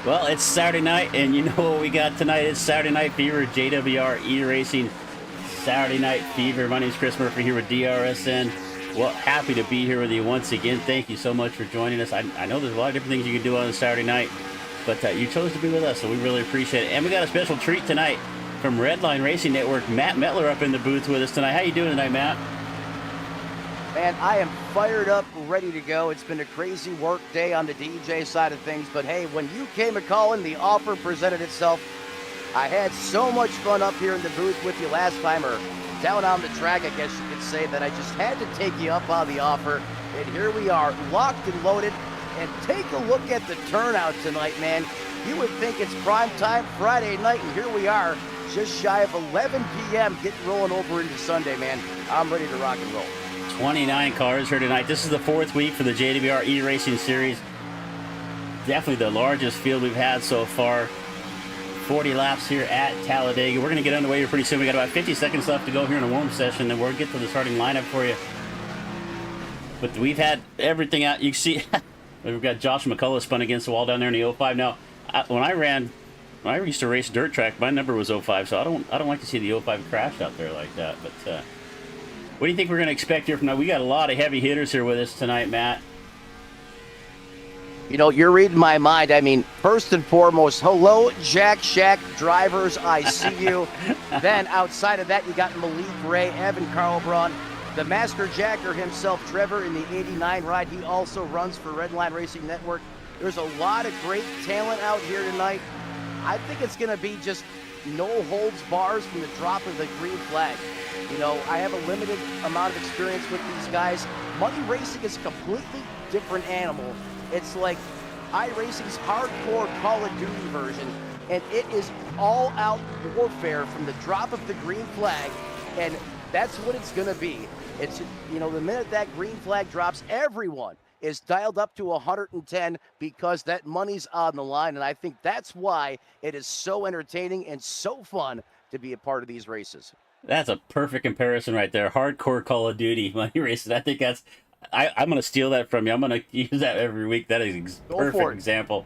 Well, it's Saturday night, and you know what we got tonight? It's Saturday Night Fever, JWR eRacing Saturday Night Fever. My name's Chris Murphy here with DRSN. Well, happy to be here with you once again. Thank you so much for joining us. I know there's a lot of different things you can do on a Saturday night, but you chose to be with us, so we really appreciate it. And we got a special treat tonight from Redline Racing Network. Matt Metler up in the booth with us tonight. How you doing tonight, Matt? Man, I am fired up, ready to go. It's been a crazy work day on the DJ side of things, but hey, when you came a calling, the offer presented itself. I had so much fun up here in the booth with you last time, or down on the track, I guess you could say, that I just had to take you up on the offer. And here we are, locked and loaded. And take a look at the turnout tonight, man. You would think it's prime time Friday night, and here we are, just shy of 11 p.m., getting rolling over into Sunday, man. I'm ready to rock and roll. 29 cars here tonight. This is the fourth week for the JWR eRacing Series. Definitely the largest field we've had so far. 40 laps here at Talladega. We're going to get underway here pretty soon. We got about 50 seconds left to go here in a warm session, and we'll get to the starting lineup for you. But we've had everything out. You can see we've got Josh McCullough spun against the wall down there in the 05. Now, when I used to race dirt track, my number was 05, so I don't like to see the 05 crash out there like that. But what do you think we're going to expect here from now? We got a lot of heavy hitters here with us tonight, Matt. You know, you're reading my mind. I mean, first and foremost, hello, Jack Shack drivers. I see you. Then outside of that, you got Malik Ray, Evan Carlbron, the master jacker himself, Trevor, in the 89 ride. He also runs for Redline Racing Network. There's a lot of great talent out here tonight. I think it's going to be just no holds bars from the drop of the green flag. You know, I have a limited amount of experience with these guys. Money racing is a completely different animal. It's like iRacing's hardcore Call of Duty version, and it is all-out warfare from the drop of the green flag, and that's what it's going to be. It's, you know, the minute that green flag drops, everyone is dialed up to 110 because that money's on the line, and I think that's why it is so entertaining and so fun to be a part of these races. That's a perfect comparison right there. Hardcore Call of Duty money racing. I think that's... I'm going to steal that from you. I'm going to use that every week. That is a perfect example.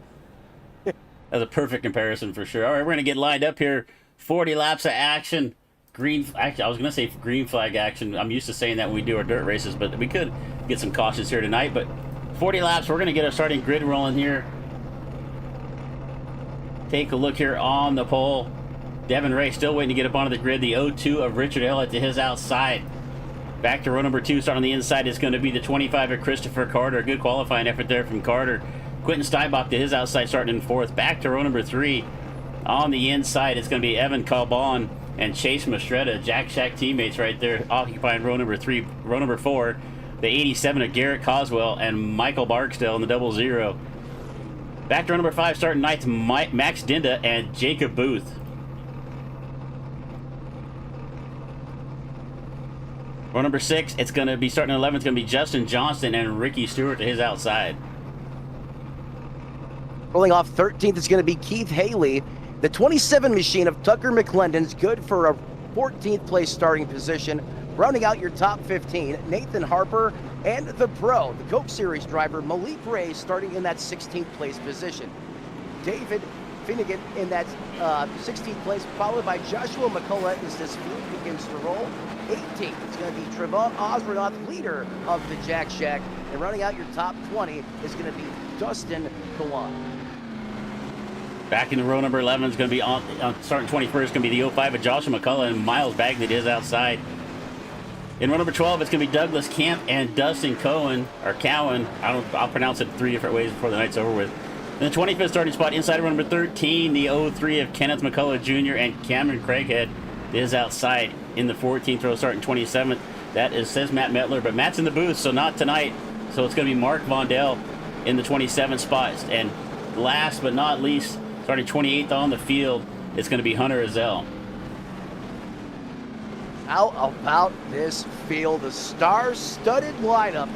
That's a perfect comparison for sure. All right, we're going to get lined up here. 40 laps of action. Actually, I was going to say green flag action. I'm used to saying that when we do our dirt races, but we could get some cautions here tonight. But 40 laps, we're going to get our starting grid rolling here. Take a look here on the pole. Devin Ray still waiting to get up onto the grid. The 02 of Richard Elliott to his outside. Back to row number 2, starting on the inside is going to be the 25 of Christopher Carter. A good qualifying effort there from Carter. Quentin Steinbach to his outside, starting in 4th. Back to row number 3. On the inside, it's going to be Evan Calbon and Chase Mastretta, Jack Shack teammates right there, occupying row number 3. Row number 4, the 87 of Garrett Coswell and Michael Barksdale in the 00. Back to row number 5, starting 9th, Max Dinda and Jacob Booth. Row number 6, it's going to be starting at 11th. It's going to be Justin Johnston and Ricky Stewart to his outside. Rolling off 13th is going to be Keith Haley. The 27 machine of Tucker McClendon's good for a 14th place starting position. Rounding out your top 15, Nathan Harper and the pro, the Coke Series driver, Malik Ray, starting in that 16th place position. David Finnegan in that 16th place, followed by Joshua McCullough as this field begins to roll. 18th, it's going to be Trevon Osronoff, leader of the Jack Shack. And running out your top 20 is going to be Dustin Kawan. Back into row number 11 is going to be on starting 21st, going to be the 05 of Joshua McCullough and Miles Bagley to his outside. In row number 12, it's going to be Douglas Camp and Dustin Cowan, or Cowan. I'll pronounce it 3 different ways before the night's over with. In the 25th starting spot, inside row number 13, the 03 of Kenneth McCullough Jr. and Cameron Craighead is outside. In the 14th row, starting 27th, that is, says Matt Metler, but Matt's in the booth, so not tonight. So it's going to be Mark Vondell in the 27th spot. And last but not least, starting 28th on the field, it's going to be Hunter Azell. How about this field? The star-studded lineup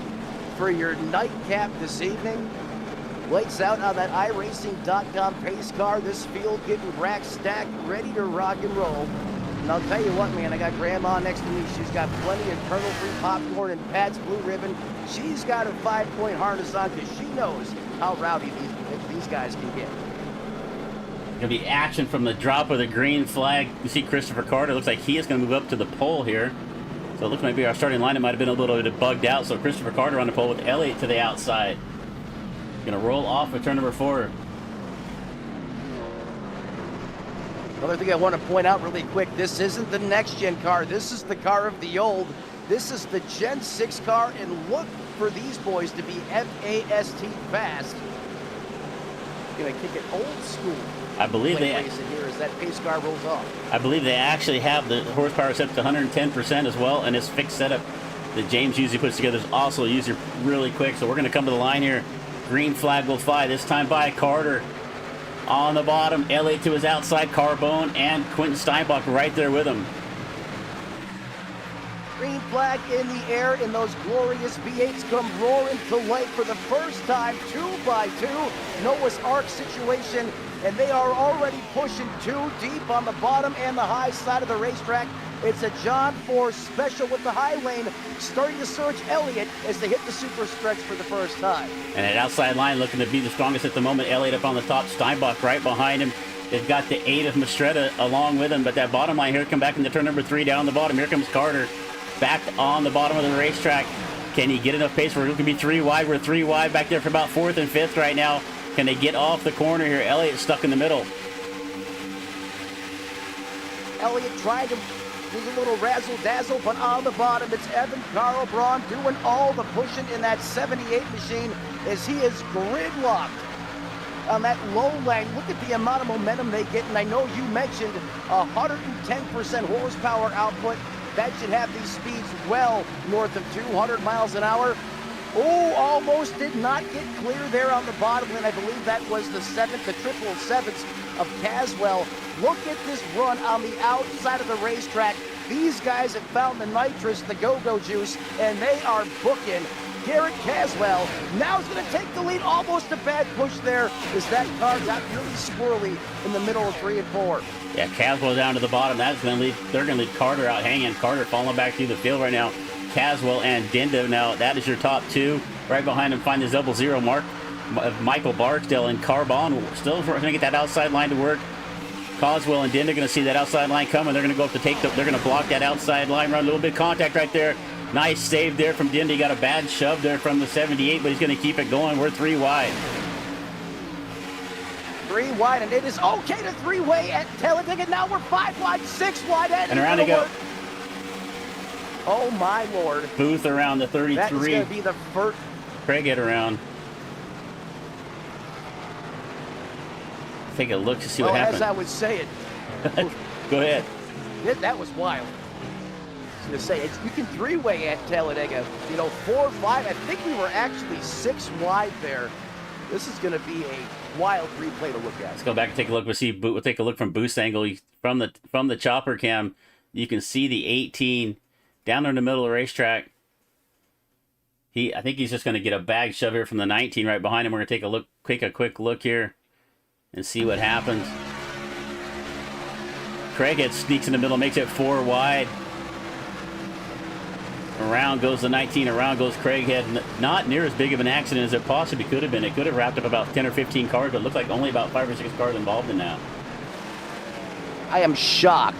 for your nightcap this evening. Lights out on that iRacing.com pace car. This field getting rack stacked, ready to rock and roll. And I'll tell you what, man, I got Grandma next to me. She's got plenty of kernel-free popcorn and Pat's Blue Ribbon. She's got a 5-point harness on because she knows how rowdy these guys can get. Gonna be action from the drop of the green flag. You see Christopher Carter. Looks like he is gonna move up to the pole here. So it looks like maybe our starting lineup might have been a little bit bugged out. So Christopher Carter on the pole with Elliott to the outside. Gonna roll off with turn number 4. Another thing I want to point out really quick, this isn't the next gen car. This is the car of the old. This is the Gen 6 car, and look for these boys to be FAST fast. Gonna kick it old school. I believe they racing here as that pace car rolls off. I believe they actually have the horsepower set to 110% as well, and this fixed setup that James usually puts together is also usually really quick. So we're going to come to the line here. Green flag will fly, this time by Carter. On the bottom, Elliott to his outside, Carbone and Quentin Steinbach right there with him. Green flag in the air, and those glorious V8s come roaring to life for the first time, 2x2. Noah's Ark situation, and they are already pushing 2 deep on the bottom and the high side of the racetrack. It's a John 4 special with the high lane, starting to surge Elliott as they hit the super stretch for the first time. And that outside line looking to be the strongest at the moment. Elliott up on the top, Steinbach right behind him. They've got the 8 of Mastretta along with him, but that bottom line here, come back into turn number 3 down the bottom. Here comes Carter back on the bottom of the racetrack. Can he get enough pace? We're going to be 3 wide. We're 3 wide back there for about 4th and 5th right now. Can they get off the corner here? Elliott stuck in the middle. Elliott trying to do a little razzle-dazzle, but on the bottom, it's Evan Carl Braun doing all the pushing in that 78 machine as he is gridlocked on that low lane. Look at the amount of momentum they get, and I know you mentioned 110% horsepower output. That should have these speeds well north of 200 miles an hour. Oh, almost did not get clear there on the bottom, and I believe that was the 777s of Caswell. Look at this run on the outside of the racetrack. These guys have found the nitrous, the go-go juice, and they are booking. Garrett Caswell now is going to take the lead. Almost a bad push there as that car got really squirrely in the middle of 3 and 4. Yeah, Caswell down to the bottom. That's going to leave. They're going to leave Carter out hanging. Carter falling back through the field right now. Caswell and Dindo. Now that is your top 2. Right behind him, find the 00 mark Michael Barksdale, and Carbon still going to get that outside line to work. Coswell and Dindo going to see that outside line coming. They're going to go up to take the. They're going to block that outside line run. A little bit of contact right there. Nice save there from Dindo. He got a bad shove there from the 78, but he's going to keep it going. We're 3 wide. 3 wide, and it is okay to 3-way at Talladega. Now we're 5 wide, 6 wide, and around they go. Oh my Lord! Booth around the 33. That is going to be the first. Craig around. Take a look to see what happened. As I was saying. Go ahead. That was wild. I was going to say, you can 3-way at Talladega. 4, 5. I think we were actually 6 wide there. This is going to be a wild replay to look at. Let's go back and take a look. We'll take a look from boost angle from the chopper cam. You can see the 18 down in the middle of the racetrack. I think he's just going to get a bag shove here from the 19 right behind him. We're going to take a quick look here and see what happens. Craighead sneaks in the middle, makes it 4 wide. Around goes the 19, around goes Craighead. Not near as big of an accident as it possibly could have been. It could have wrapped up about 10 or 15 cars, but it looked like only about 5 or 6 cars involved in that. I am shocked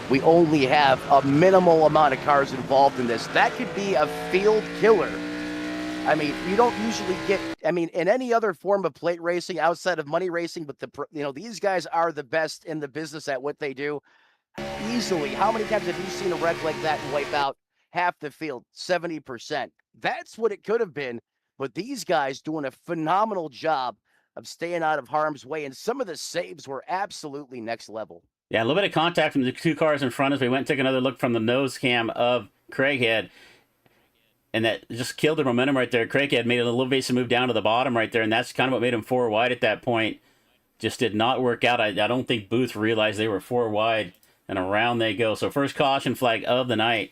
we only have a minimal amount of cars involved in this. That could be a field killer. I mean, you don't usually get, in any other form of plate racing outside of money racing, but these guys are the best in the business at what they do. Easily, how many times have you seen a wreck like that and wipe out half the field, 70%? That's what it could have been, but these guys doing a phenomenal job of staying out of harm's way, and some of the saves were absolutely next level. Yeah, a little bit of contact from the 2 cars in front as we went and took another look from the nose cam of Craighead, and that just killed the momentum right there. Craighead made a little evasive move down to the bottom right there, and that's kind of what made him 4 wide at that point. Just did not work out. I don't think Booth realized they were 4 wide, and around they go. So first caution flag of the night.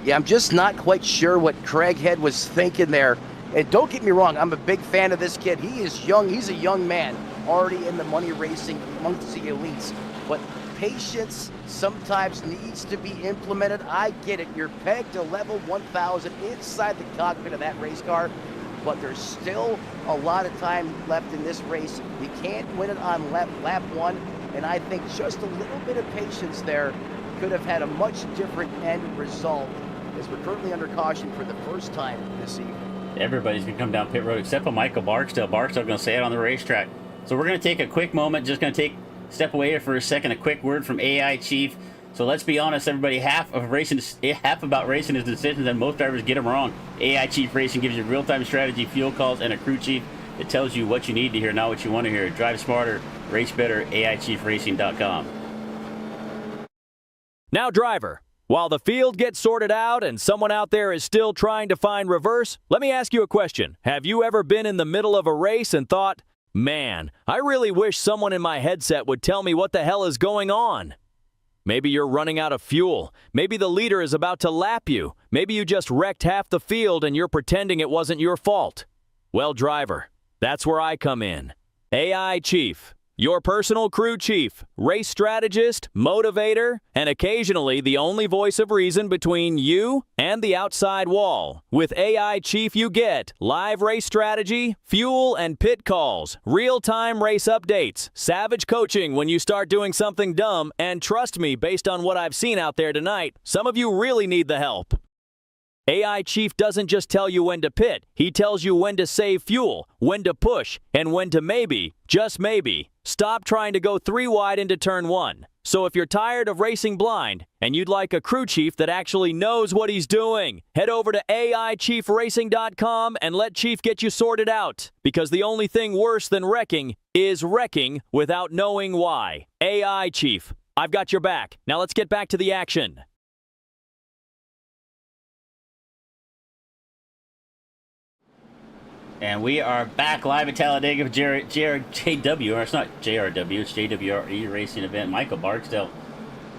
Yeah, I'm just not quite sure what Craighead was thinking there. And don't get me wrong, I'm a big fan of this kid. He is young. He's a young man, already in the money racing amongst the elites. But patience sometimes needs to be implemented. I get it. You're pegged to level 1,000 inside the cockpit of that race car. but there's still a lot of time left in this race. You can't win it on lap one, and I think just a little bit of patience there could have had a much different end result, as we're currently under caution for the first time this evening. Everybody's going to come down pit road except for Michael Barksdale. Barksdale going to stay out on the racetrack. So we're going to take a quick moment, just going to step away for a second, a quick word from AI Chief. So let's be honest, everybody, half about racing is decisions, and most drivers get them wrong. AI Chief Racing gives you real-time strategy, fuel calls, and a crew chief that tells you what you need to hear, not what you want to hear. Drive smarter, race better, AIChiefRacing.com. Now, driver, while the field gets sorted out and someone out there is still trying to find reverse, let me ask you a question. Have you ever been in the middle of a race and thought, man, I really wish someone in my headset would tell me what the hell is going on? Maybe you're running out of fuel. Maybe the leader is about to lap you. Maybe you just wrecked half the field and you're pretending it wasn't your fault. Well, driver, that's where I come in. AI Chief, your personal crew chief, race strategist, motivator, and occasionally the only voice of reason between you and the outside wall. With AI Chief, you get live race strategy, fuel and pit calls, real-time race updates, savage coaching when you start doing something dumb, and trust me, based on what I've seen out there tonight, some of you really need the help. AI Chief doesn't just tell you when to pit, he tells you when to save fuel, when to push, and when to maybe, just maybe, stop trying to go 3 wide into turn 1. So if you're tired of racing blind, and you'd like a crew chief that actually knows what he's doing, head over to AIChiefRacing.com and let Chief get you sorted out. Because the only thing worse than wrecking is wrecking without knowing why. AI Chief, I've got your back. Now let's get back to the action. And we are back live at Talladega for JWR. It's not JRW, it's JWR e-racing event. Michael Barksdale,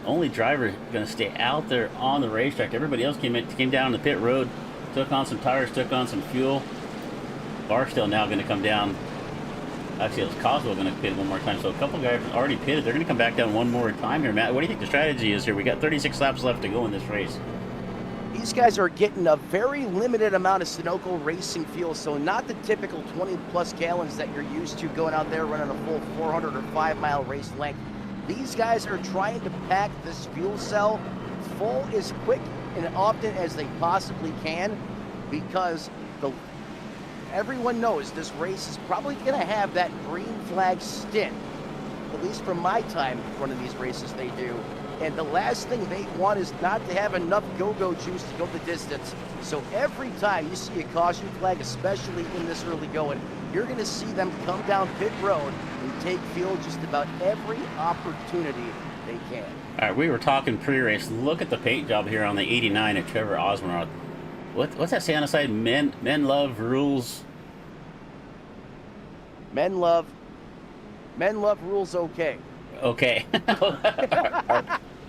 only driver going to stay out there on the racetrack. Everybody else came down the pit road, took on some tires, took on some fuel. Barksdale now going to come down. Actually, it was Coswell going to pit one more time. So a couple guys already pitted. They're going to come back down one more time here. Matt, what do you think the strategy is here? We got 36 laps left to go in this race. These guys are getting a very limited amount of Sunoco racing fuel, so not the typical 20-plus gallons that you're used to going out there running a full 400 or 5-mile race length. These guys are trying to pack this fuel cell full as quick and often as they possibly can, because everyone knows this race is probably going to have that green flag stint, at least from my time running these races they do. And the last thing they want is not to have enough go-go juice to go the distance. So every time you see a caution flag, especially in this early going, you're going to see them come down pit road and take fuel just about every opportunity they can. All right, we were talking pre-race. Look at the paint job here on the 89 at Trevor Osborne. What's that say on the side? Men love rules. Men love rules okay. Okay.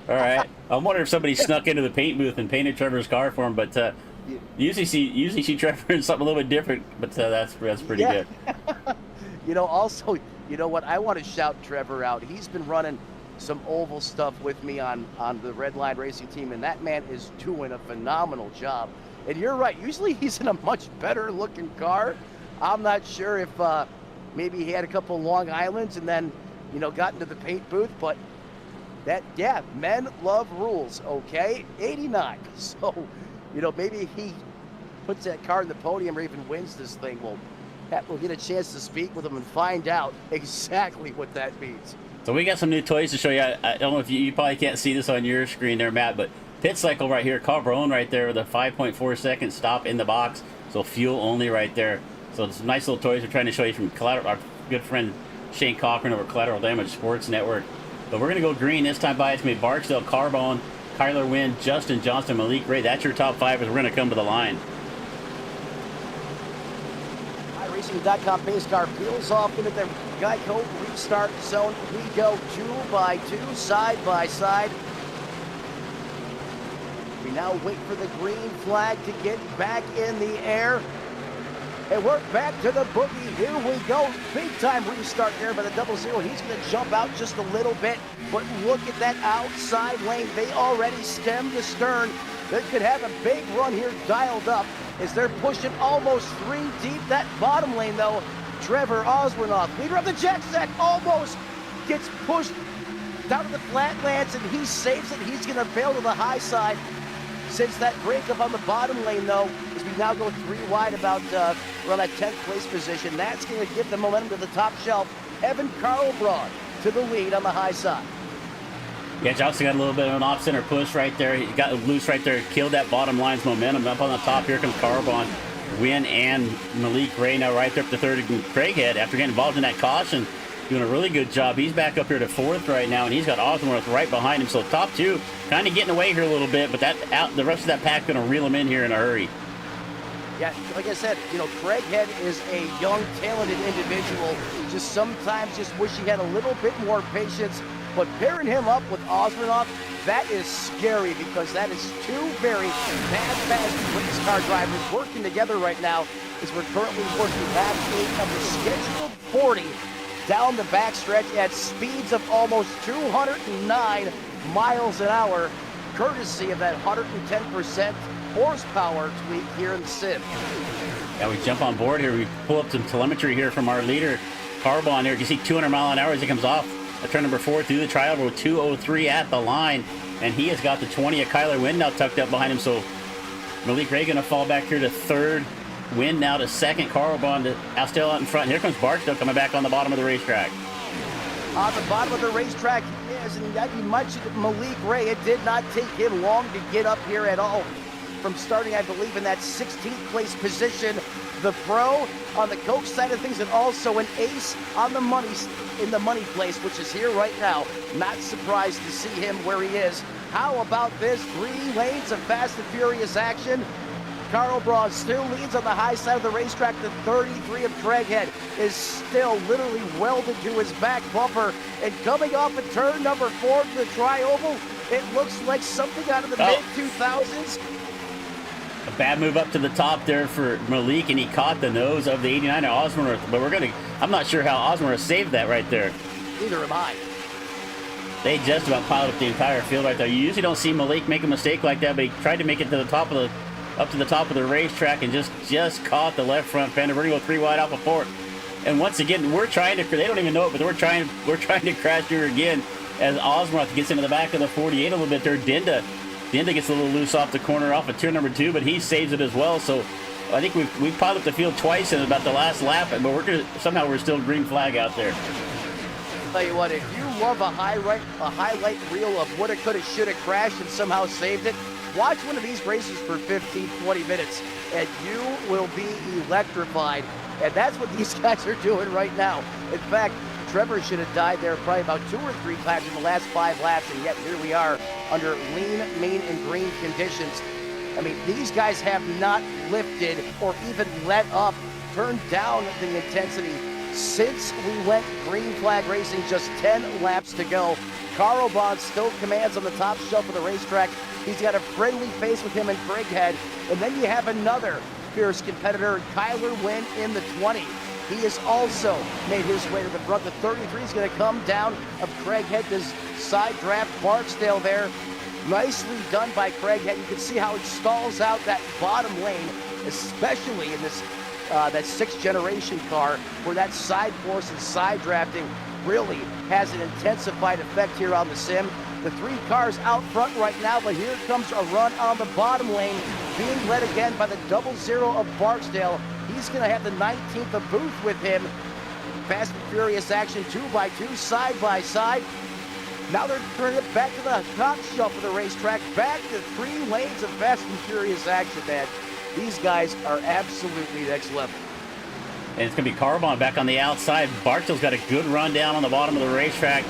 All right. I'm wondering if somebody snuck into the paint booth and painted Trevor's car for him, but usually see Trevor in something a little bit different, but that's pretty good. Also, you know what? I want to shout Trevor out. He's been running some oval stuff with me on the Red Line Racing team, and that man is doing a phenomenal job. And you're right. Usually he's in a much better looking car. I'm not sure if maybe he had a couple Long Islands and then got into the paint booth, but men love rules, okay? 89. So, maybe he puts that car in the podium or even wins this thing. We'll get a chance to speak with him and find out exactly what that means. So we got some new toys to show you. I don't know if you probably can't see this on your screen there, Matt, but pit cycle right here, Carl Brown right there with a 5.4 second stop in the box. So fuel only right there. So some nice little toys we're trying to show you from our good friend Shane Cochran over Collateral Damage Sports Network. But we're going to go green this time by. It's going to be Barksdale, Carbone, Kyler Wynn, Justin Johnston, Malik Ray. That's your top 5 as we're going to come to the line. iRacing.com pace car peels off into the Geico restart zone. We go 2 by 2, side by side. We now wait for the green flag to get back in the air. And we're back to the boogie. Here we go. Big time restart there by the 00. He's going to jump out just a little bit. But look at that outside lane. They already stemmed the stern. that could have a big run here dialed up as they're pushing almost 3 deep. That bottom lane, though, Trevor Osbornoff, leader of the JWR, almost gets pushed down to the flatlands, and he saves it. He's going to bail to the high side. Since that breakup on the bottom lane, though, as we now go 3 wide about around that 10th place position, that's going to give the momentum to the top shelf. Evan Carlbraun to the lead on the high side. Yeah, Johnson got a little bit of an off-center push right there. He got loose right there, killed that bottom line's momentum. Up on the top, here comes Carlbraun. Wynn and Malik Ray now right there up to third. And Craighead, after getting involved in that caution, doing a really good job. He's back up here to fourth right now, and he's got Osborne right behind him. So top two kind of getting away here a little bit, but the rest of that pack going to reel him in here in a hurry. Yeah, like I said, Craighead is a young, talented individual. Just sometimes just wish he had a little bit more patience. But pairing him up with Osbornoff, that is scary because that is 2 very fast race car drivers working together right now as we're currently working lap 8 of the scheduled 40 down the backstretch at speeds of almost 209 miles an hour, courtesy of that 110% horsepower tweak here in the sim. Yeah, we jump on board here. We pull up some telemetry here from our leader, Carlbraun here. You see 200 mile an hour as he comes off turn number 4 through the trioval with 2:03 at the line, and he has got the 20 of Kyler Wynn now tucked up behind him. So Malik Ray going to fall back here to third. Wynn now to second. Carlbraun still out in front. Here comes Barksdale coming back on the bottom of the racetrack. On the bottom of the racetrack, yes, and you mentioned Malik Ray. It did not take him long to get up here at all. From starting, I believe, in that 16th place position, the pro on the coach side of things, and also an ace on the money place, which is here right now. Not surprised to see him where he is. How about this? 3 lanes of fast and furious action. Carlbraun still leads on the high side of the racetrack. The 33 of Craighead is still literally welded to his back bumper. And coming off of turn number 4 to the trioval, it looks like something out of the mid-2000s. A bad move up to the top there for Malik, and he caught the nose of the 89 of Osborne. But I'm not sure how Osborne saved that right there. Neither am I. They just about piled up the entire field right there. You usually don't see Malik make a mistake like that, but he tried to make it to the top of the racetrack and just caught the left front fender. We're gonna go 3 wide off of 4. And once again, they don't even know it, but we're trying to crash here again as Osborne gets into the back of the 48 a little bit there. Dinda gets a little loose off the corner off of turn number 2, but he saves it as well. So I think we've piled up the field twice in about the last lap, but somehow we're still green flag out there. Tell you what, if you love a highlight reel of woulda, coulda, shoulda crashed and somehow saved it, watch one of these races for 15, 20 minutes, and you will be electrified. And that's what these guys are doing right now. In fact, Trevor should have died there probably about 2 or 3 times in the last 5 laps, and yet here we are under lean, mean, and green conditions. I mean, these guys have not lifted or even let up, turned down the intensity since we went green flag racing, just 10 laps to go. Carlbraun still commands on the top shelf of the racetrack. He's got a friendly face with him and Craighead. And then you have another fierce competitor, Kyler Wynn in the 20. He has also made his way to the front. The 33 is going to come down of Craighead to side draft Barksdale there. Nicely done by Craighead. You can see how he stalls out that bottom lane, especially in this that 6th generation car, where that side force and side drafting really has an intensified effect here on the sim. The 3 cars out front right now, but here comes a run on the bottom lane, being led again by the 00 of Barksdale. He's going to have the 19th of Booth with him. Fast and furious action, 2x2, side by side. Now they're turning it back to the top shelf of the racetrack, back to 3 lanes of fast and furious action, man. These guys are absolutely next level. And it's going to be Carlbraun back on the outside. Barksdale's got a good run down on the bottom of the racetrack.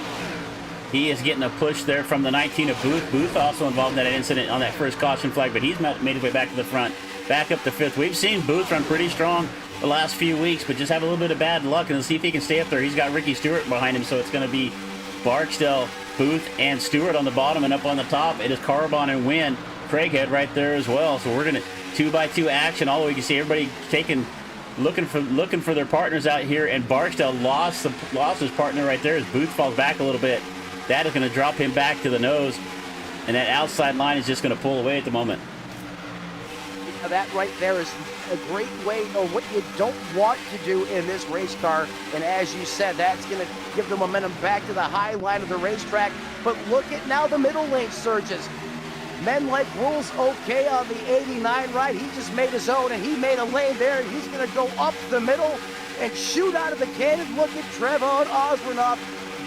He is getting a push there from the 19 of Booth. Booth also involved in that incident on that first caution flag, but he's made his way back to the front, back up to 5th. We've seen Booth run pretty strong the last few weeks, but just have a little bit of bad luck, and see if he can stay up there. He's got Ricky Stewart behind him, so it's going to be Barksdale, Booth, and Stewart on the bottom, and up on the top, it is Carlbraun and Wynn. Craighead right there as well. So we're going to 2x2 action. All the way, you can see everybody looking for their partners out here, and Barksdale lost his partner right there as Booth falls back a little bit. That is going to drop him back to the nose. And that outside line is just going to pull away at the moment. Now that right there is a great way of what you don't want to do in this race car. And as you said, that's going to give the momentum back to the high line of the racetrack. But look at now the middle lane surges. Men like Rules okay on the 89 right. He just made his own, and he made a lane there, and he's going to go up the middle and shoot out of the cannon. Look at Trevon Osmanoff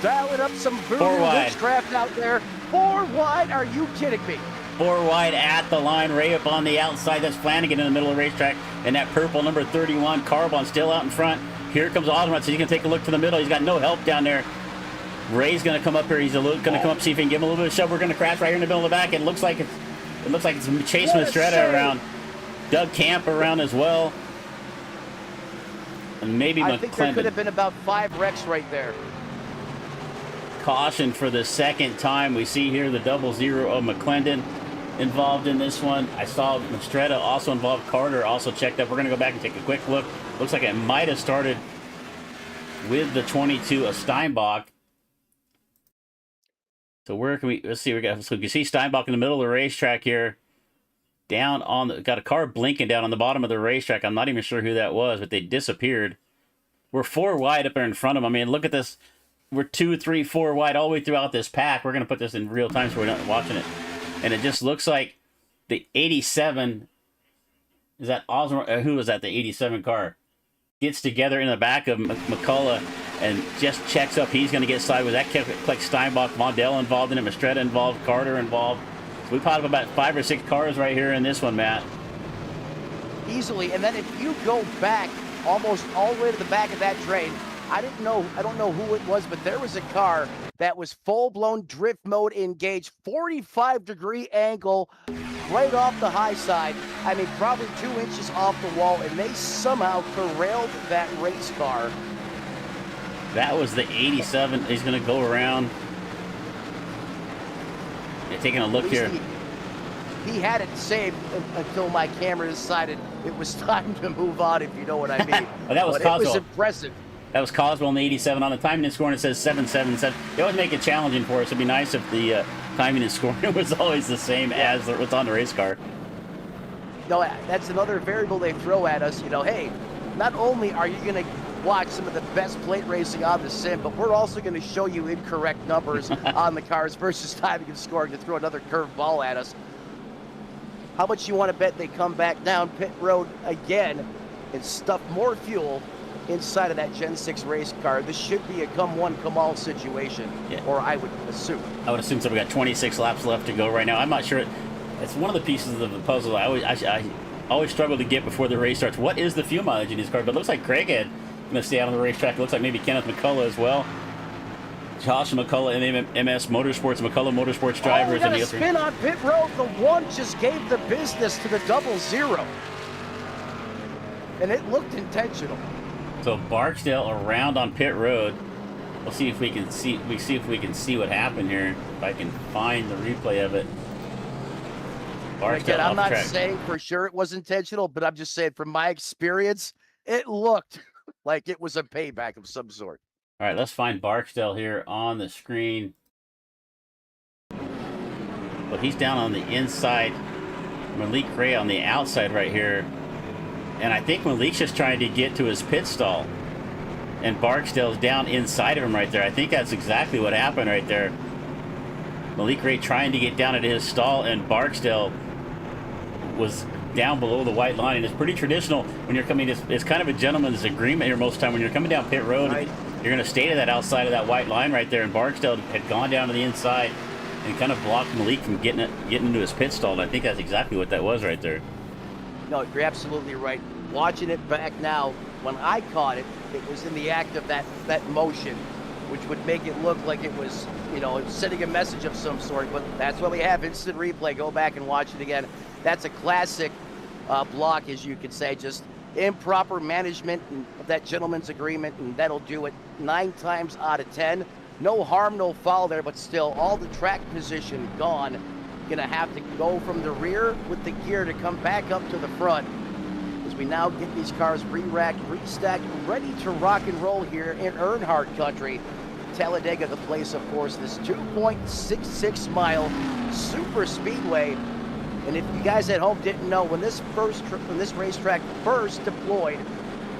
dialing up some voodoo witchcraft out there. 4 wide, are you kidding me? 4 wide at the line, Ray up on the outside. That's Flanagan in the middle of the racetrack. And that purple number 31, Carbon still out in front. Here comes Osmond, so he's going to take a look to the middle. He's got no help down there. Ray's going to come up here. He's going to come up, see if he can give him a little bit of shove. We're going to crash right here in the middle of the back. It looks like it's Chase Mistretta around. Doug Camp around as well. And maybe McClendon. I think there could have been about 5 wrecks right there. Caution for the second time. We see here the 00 of McClendon involved in this one. I saw Mistretta also involved. Carter also checked up. We're going to go back and take a quick look. Looks like it might have started with the 22 of Steinbach. So where can we, let's see, so you can see Steinbach in the middle of the racetrack here. Down on the, got a car blinking down on the bottom of the racetrack. I'm not even sure who that was, but they disappeared. We're 4 wide up there in front of them. I mean, look at this. We're 2, 3, 4 wide all the way throughout this pack. We're going to put this in real time so we're not watching it. And it just looks like the 87, is that Osmond, who was that, the 87 car? Gets together in the back of McCullough and just checks up. He's going to get sideways. That kept like Steinbach, Mondell involved in it, Mistretta involved, Carter involved. So we piled up about 5 or 6 cars right here in this one, Matt. Easily. And then if you go back almost all the way to the back of that train, I don't know who it was, but there was a car that was full-blown drift mode engaged, 45-degree angle, right off the high side. I mean, probably 2 inches off the wall, and they somehow derailed that race car. That was the 87. He's going to go around. You're taking a look here. He had it saved until my camera decided it was time to move on, if you know what I mean. Well, that was It was impressive. That was Coswell in the 87. On the timing and scoring, it says 777. They always make it challenging for us. It'd be nice if the timing and scoring was always the same as what's on the race car. No, that's another variable they throw at us. You know, hey, not only are you going to watch some of the best plate racing on the sim, but we're also going to show you incorrect numbers on the cars versus timing and scoring to throw another curved ball at us. How much you want to bet they come back down pit road again and stuff more fuel inside of that Gen 6 race car? This should be a come one, come all situation, or I would assume. I would assume so. We got 26 laps left to go right now. I'm not sure. It's one of the pieces of the puzzle I always struggle to get before the race starts. What is the fuel mileage in these cars? But it looks like Craighead going to stay out on the racetrack. It looks like maybe Kenneth McCullough as well. Josh McCullough and MS Motorsports, McCullough Motorsports drivers. Oh, we got a spin on pit road. The 1 just gave the business to the 00. And it looked intentional. So Barksdale around on pit road. We'll see if we can see. If we can see what happened here. If I can find the replay of it. Barksdale, I'm not saying for sure it was intentional, but I'm just saying from my experience, it looked like it was a payback of some sort. All right, let's find Barksdale here on the screen. Well, he's down on the inside. Malik Ray on the outside right here. And I think Malik's just trying to get to his pit stall. And Barksdale's down inside of him right there. I think that's exactly what happened right there. Malik Ray trying to get down into his stall, and Barksdale was down below the white line. And it's pretty traditional when you're coming. It's kind of a gentleman's agreement here most of the time. When you're coming down pit road, right, you're going to stay to that outside of that white line right there. And Barksdale had gone down to the inside and kind of blocked Malik from getting into his pit stall. And I think that's exactly what that was right there. No, you're absolutely right. Watching it back now, when I caught it, it was in the act of that motion, which would make it look like it was, you know, sending a message of some sort. But that's why we have instant replay. Go back and watch it again. That's a classic block, as you could say, just improper management of that gentleman's agreement, and that'll do it 9 times out of 10. No harm, no foul there, but still, all the track position gone. Gonna have to go from the rear with the gear to come back up to the front as we now get these cars re-racked, restacked, ready to rock and roll here in Earnhardt country. Talladega, the place, of course, this 2.66 mile super speedway. And if you guys at home didn't know, when this racetrack first deployed,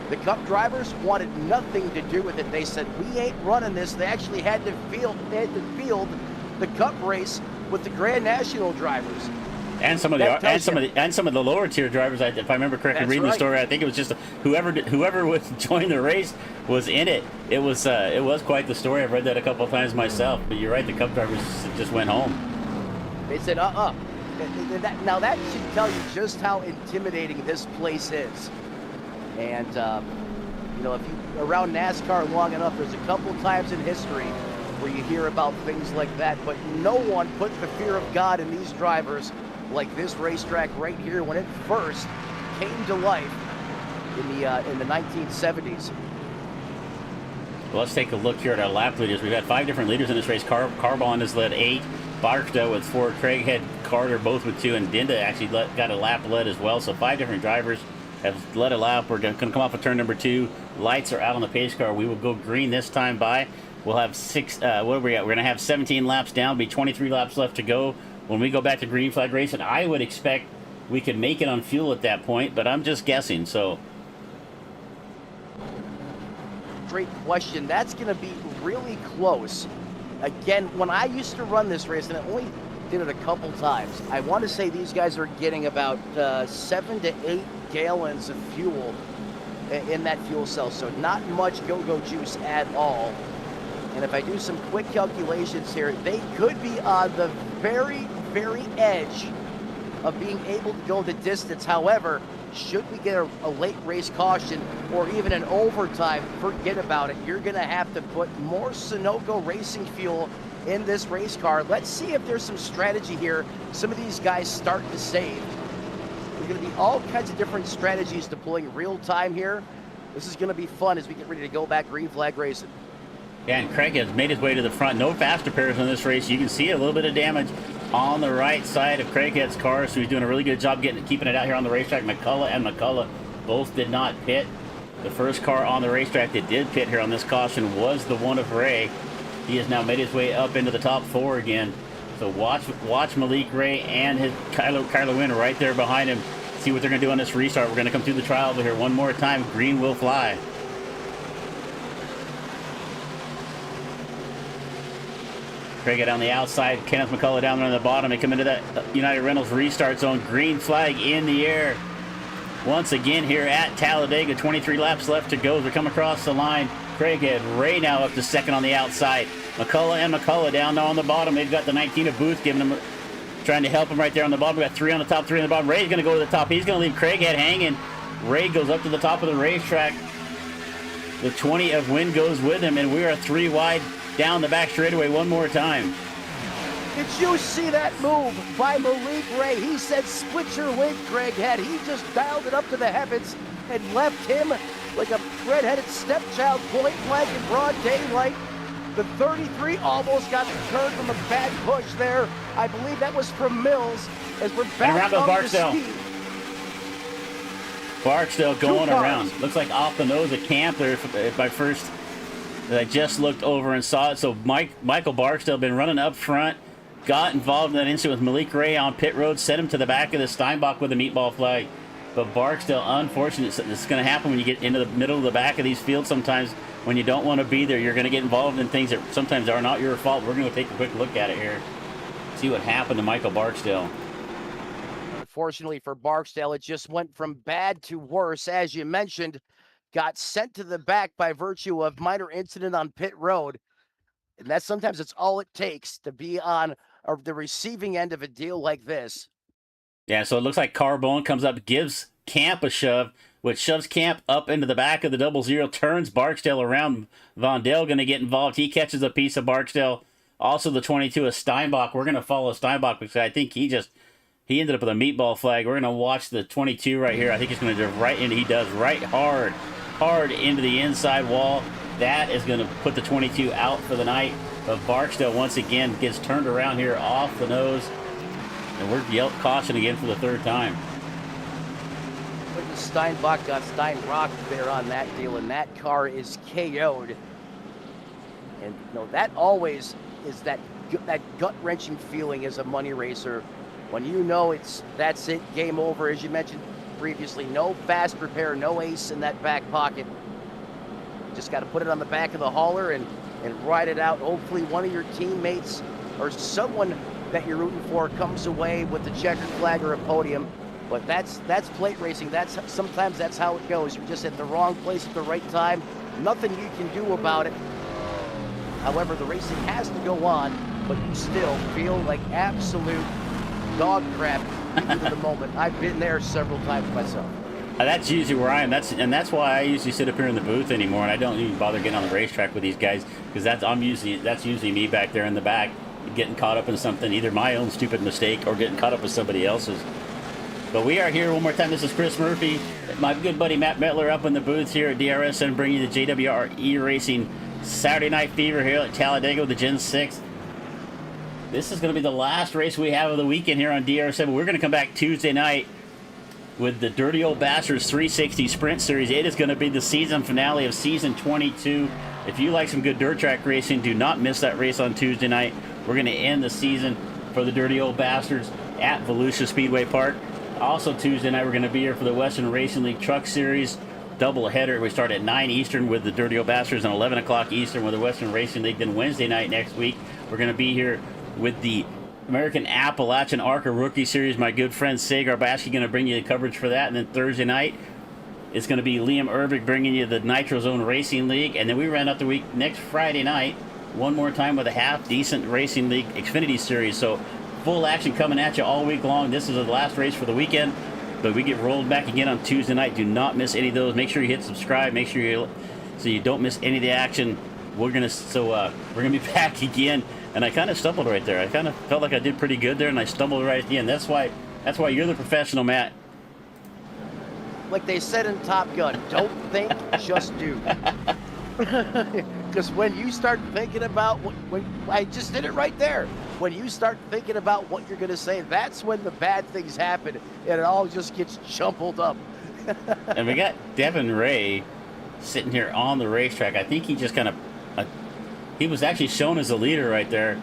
the Cup drivers wanted nothing to do with it. They said, we ain't running this. They actually had to field the Cup race with the Grand National drivers. And some of the lower tier drivers, if I remember correctly, reading the story, I think it was just whoever would join the race was in it. It was quite the story. I've read that a couple of times myself. But you're right, the Cup drivers just went home. They said, Now that should tell you just how intimidating this place is. And you know, if you around NASCAR long enough, there's a couple times in history where you hear about things like that, but no one put the fear of God in these drivers like this racetrack right here when it first came to life in the 1970s. Well, let's take a look here at our lap leaders. We've got 5 different leaders in this race. Carbon has led 8, Barksdale with 4, Craighead, Carter both with 2, and Dinda actually got a lap led as well. So 5 different drivers have led a lap. We're going to come off of turn number 2. Lights are out on the pace car. We will go green this time by. We'll have 6, what are we at? We're going to have 17 laps down, be 23 laps left to go when we go back to green flag racing. I would expect we could make it on fuel at that point, but I'm just guessing. So, great question. That's going to be really close. Again, when I used to run this race, and I only did it a couple times, I want to say these guys are getting about 7 to 8 gallons of fuel in that fuel cell, so not much go-go juice at all. And if I do some quick calculations here, they could be on the very, very edge of being able to go the distance. However, should we get a late race caution or even an overtime, forget about it. You're going to have to put more Sunoco racing fuel in this race car. Let's see if there's some strategy here. Some of these guys start to save. There's going to be all kinds of different strategies deploying real time here. This is going to be fun as we get ready to go back green flag racing. Yeah, and Craig has made his way to the front. No faster pairs in this race. You can see a little bit of damage on the right side of Craighead's car, so he's doing a really good job keeping it out here on the racetrack. McCullough both did not pit. The first car on the racetrack that did pit here on this caution was the one of Ray. He has now made his way up into the top 4 again. So watch Malik Ray and his Kylo Wynn right there behind him. See what they're going to do on this restart. We're going to come through the trial over here one more time. Green will fly. Craig on the outside, Kenneth McCullough down there on the bottom. They come into that United Rentals restart zone. Green flag in the air. Once again here at Talladega, 23 laps left to go. They're coming across the line. Craighead, Ray now up to second on the outside. McCullough down there on the bottom. They've got the 19 of Booth giving them, trying to help him right there on the bottom. We got 3 on the top, 3 on the bottom. Ray's going to go to the top. He's going to leave Craighead hanging. Ray goes up to the top of the racetrack. The 20 of Wynn goes with him, and we are 3 wide down the back straightaway one more time. Did you see that move by Malik Ray? He said, split your wing, Craighead. He just dialed it up to the heavens and left him like a red-headed stepchild, point blank in broad daylight. The 33 almost got turned from a bad push there. I believe that was from Mills as we're back up Barksdale. to speed. Barksdale going around. Looks like off the nose of Camp there by first. I just looked over and saw it. So Michael Barksdale been running up front, got involved in that incident with Malik Ray on pit road, sent him to the back of the Steinbach with a meatball flag. But Barksdale, unfortunately, it's going to happen when you get into the middle of the back of these fields. Sometimes when you don't want to be there, you're going to get involved in things that sometimes are not your fault. We're going to take a quick look at it here. See what happened to Michael Barksdale. Unfortunately for Barksdale, it just went from bad to worse. As you mentioned, got sent to the back by virtue of minor incident on pit road. And that's sometimes it's all it takes to be on the receiving end of a deal like this. Yeah, so it looks like Carbone comes up, gives Camp a shove, which shoves Camp up into the back of the 00, turns Barksdale around. Vondell going to get involved. He catches a piece of Barksdale. Also the 22 of Steinbach. We're going to follow Steinbach because I think he ended up with a meatball flag. We're going to watch the 22 right here. I think he's going to drive right into, he does, right hard into the inside wall. That is going to put the 22 out for the night. But Barksdale once again gets turned around here off the nose. And we're yelled caution again for the 3rd time. Steinbach got Steinrock there on that deal, and that car is KO'd. And that always is that gut-wrenching feeling as a money racer when that's it, game over. As you mentioned previously, no fast repair, no ace in that back pocket. Just got to put it on the back of the hauler and ride it out. Hopefully one of your teammates or someone that you're rooting for comes away with the checkered flag or a podium. But that's plate racing. Sometimes that's how it goes. You're just at the wrong place at the right time. Nothing you can do about it. However, the racing has to go on, but you still feel like absolute dog crap in the moment. I've been there several times myself. That's usually where I am. That's why I usually sit up here in the booth anymore, and I don't even bother getting on the racetrack with these guys, because that's usually me back there in the back, getting caught up in something, either my own stupid mistake or getting caught up with somebody else's. But we are here one more time. This is Chris Murphy, my good buddy Matt Mettler up in the booth here at DRSN, bringing you the JWR eRacing Saturday Night Fever here at Talladega with the Gen 6. This is going to be the last race we have of the weekend here on DRSN. We're going to come back Tuesday night with the Dirty Old Bastards 360 Sprint Series. It is going to be the season finale of season 22. If you like some good dirt track racing, do not miss that race on Tuesday night. We're going to end the season for the Dirty Old Bastards at Volusia Speedway Park. Also Tuesday night, we're going to be here for the Western Racing League Truck Series doubleheader. We start at 9 Eastern with the Dirty Old Bastards and 11 o'clock Eastern with the Western Racing League. Then Wednesday night next week, we're going to be here with the American Appalachian ARCA Rookie Series. My good friend Sagar Bashki going to bring you the coverage for that. And then Thursday night, it's going to be Liam Ervig bringing you the Nitro Zone Racing League. And then we round out the week next Friday night, one more time with a half-decent Racing League Xfinity Series. So full action coming at you all week long. This is the last race for the weekend, but we get rolled back again on Tuesday night. Do not miss any of those. Make sure you hit subscribe. Make sure so you don't miss any of the action. We're gonna be back again. And I kind of stumbled right there. I kind of felt like I did pretty good there, and I stumbled right at the end. That's why you're the professional, Matt. Like they said in Top Gun, don't think, just do. Because when you start thinking about when I just did it right there. When you start thinking about what you're going to say, that's when the bad things happen, and it all just gets jumbled up. And we got Devin Ray sitting here on the racetrack. I think he just kind of he was actually shown as a leader right there.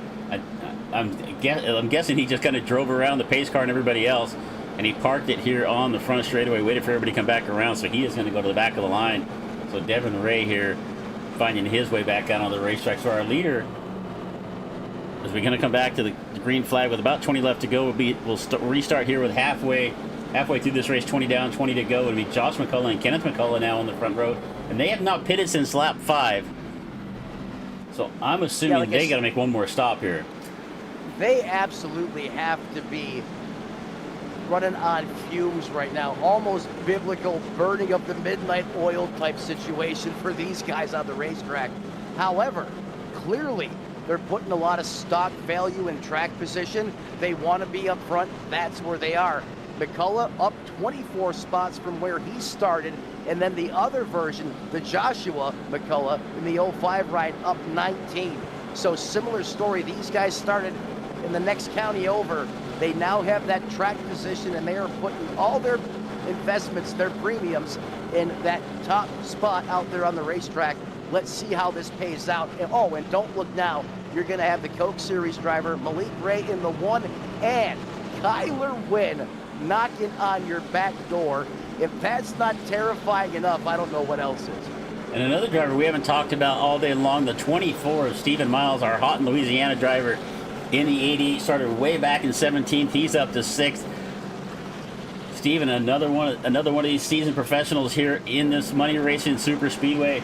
I'm guessing he just kind of drove around the pace car and everybody else, and he parked it here on the front straightaway, waited for everybody to come back around, so he is going to go to the back of the line. So Devin Ray here finding his way back out on the racetrack. So our leader, as we're going to come back to the green flag with about 20 left to go, we'll restart here with halfway through this race, 20 down, 20 to go. It'll be Josh McCullough and Kenneth McCullough now on the front row, and they have not pitted since lap 5. So I'm assuming they got to make one more stop here. They absolutely have to be running on fumes right now. Almost biblical burning of the midnight oil type situation for these guys on the racetrack. However, clearly they're putting a lot of stock value in track position. They want to be up front. That's where they are. McCullough up 24 spots from where he started, and then the other version, the Joshua McCullough in the 05 ride, up 19. So similar story. These guys started in the next county over. They now have that track position, and they are putting all their investments, their premiums, in that top spot out there on the racetrack. Let's see how this pays out. And don't look now. You're going to have the Coke Series driver, Malik Ray, in the 1, and Kyler Wynn knocking on your back door. If that's not terrifying enough, I don't know what else is. And another driver we haven't talked about all day long, the 24 of Stephen Miles, our hot in Louisiana driver in the 88, started way back in 17th. He's up to 6th. Stephen, another one of these seasoned professionals here in this money racing super speedway.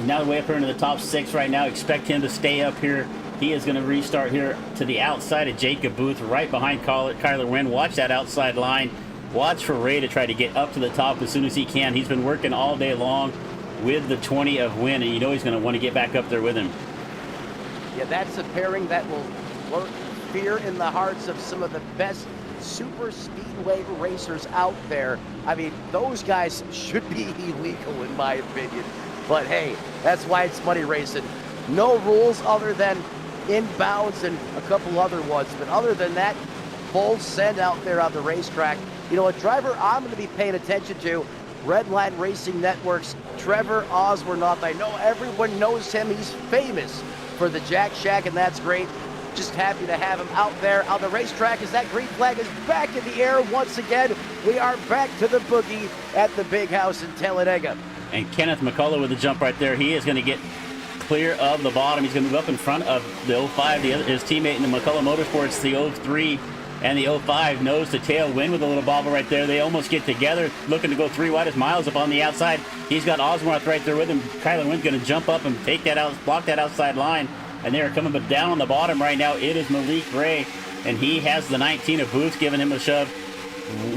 Now way up here into the top 6 right now. Expect him to stay up here. He is going to restart here to the outside of Jacob Booth, right behind Kyler Wynn. Watch that outside line. Watch for Ray to try to get up to the top as soon as he can. He's been working all day long with the 20 of Wynn, and you know he's going to want to get back up there with him. Yeah, that's a pairing that will work fear in the hearts of some of the best super speedway racers out there. I mean, those guys should be illegal in my opinion. But hey, that's why it's money racing. No rules other than inbounds and a couple other ones. But other than that, full send out there on the racetrack. You know, a driver I'm going to be paying attention to, Redline Racing Network's Trevor Osbornoff. I know everyone knows him. He's famous for the Jack Shack, and that's great. Just happy to have him out there on the racetrack as that green flag is back in the air once again. We are back to the boogie at the big house in Talladega. And Kenneth McCullough with the jump right there. He is going to get clear of the bottom. He's going to move up in front of the 05. His teammate in the McCullough Motorsports, the 03 and the 05, nose to tail, win with a little bobble right there. They almost get together, looking to go 3 wide as Miles up on the outside. He's got Osborne right there with him. Kyler Wynn's going to jump up and take that out, block that outside line. And they are coming, but down on the bottom right now, it is Malik Ray, and he has the 19 of Booth giving him a shove.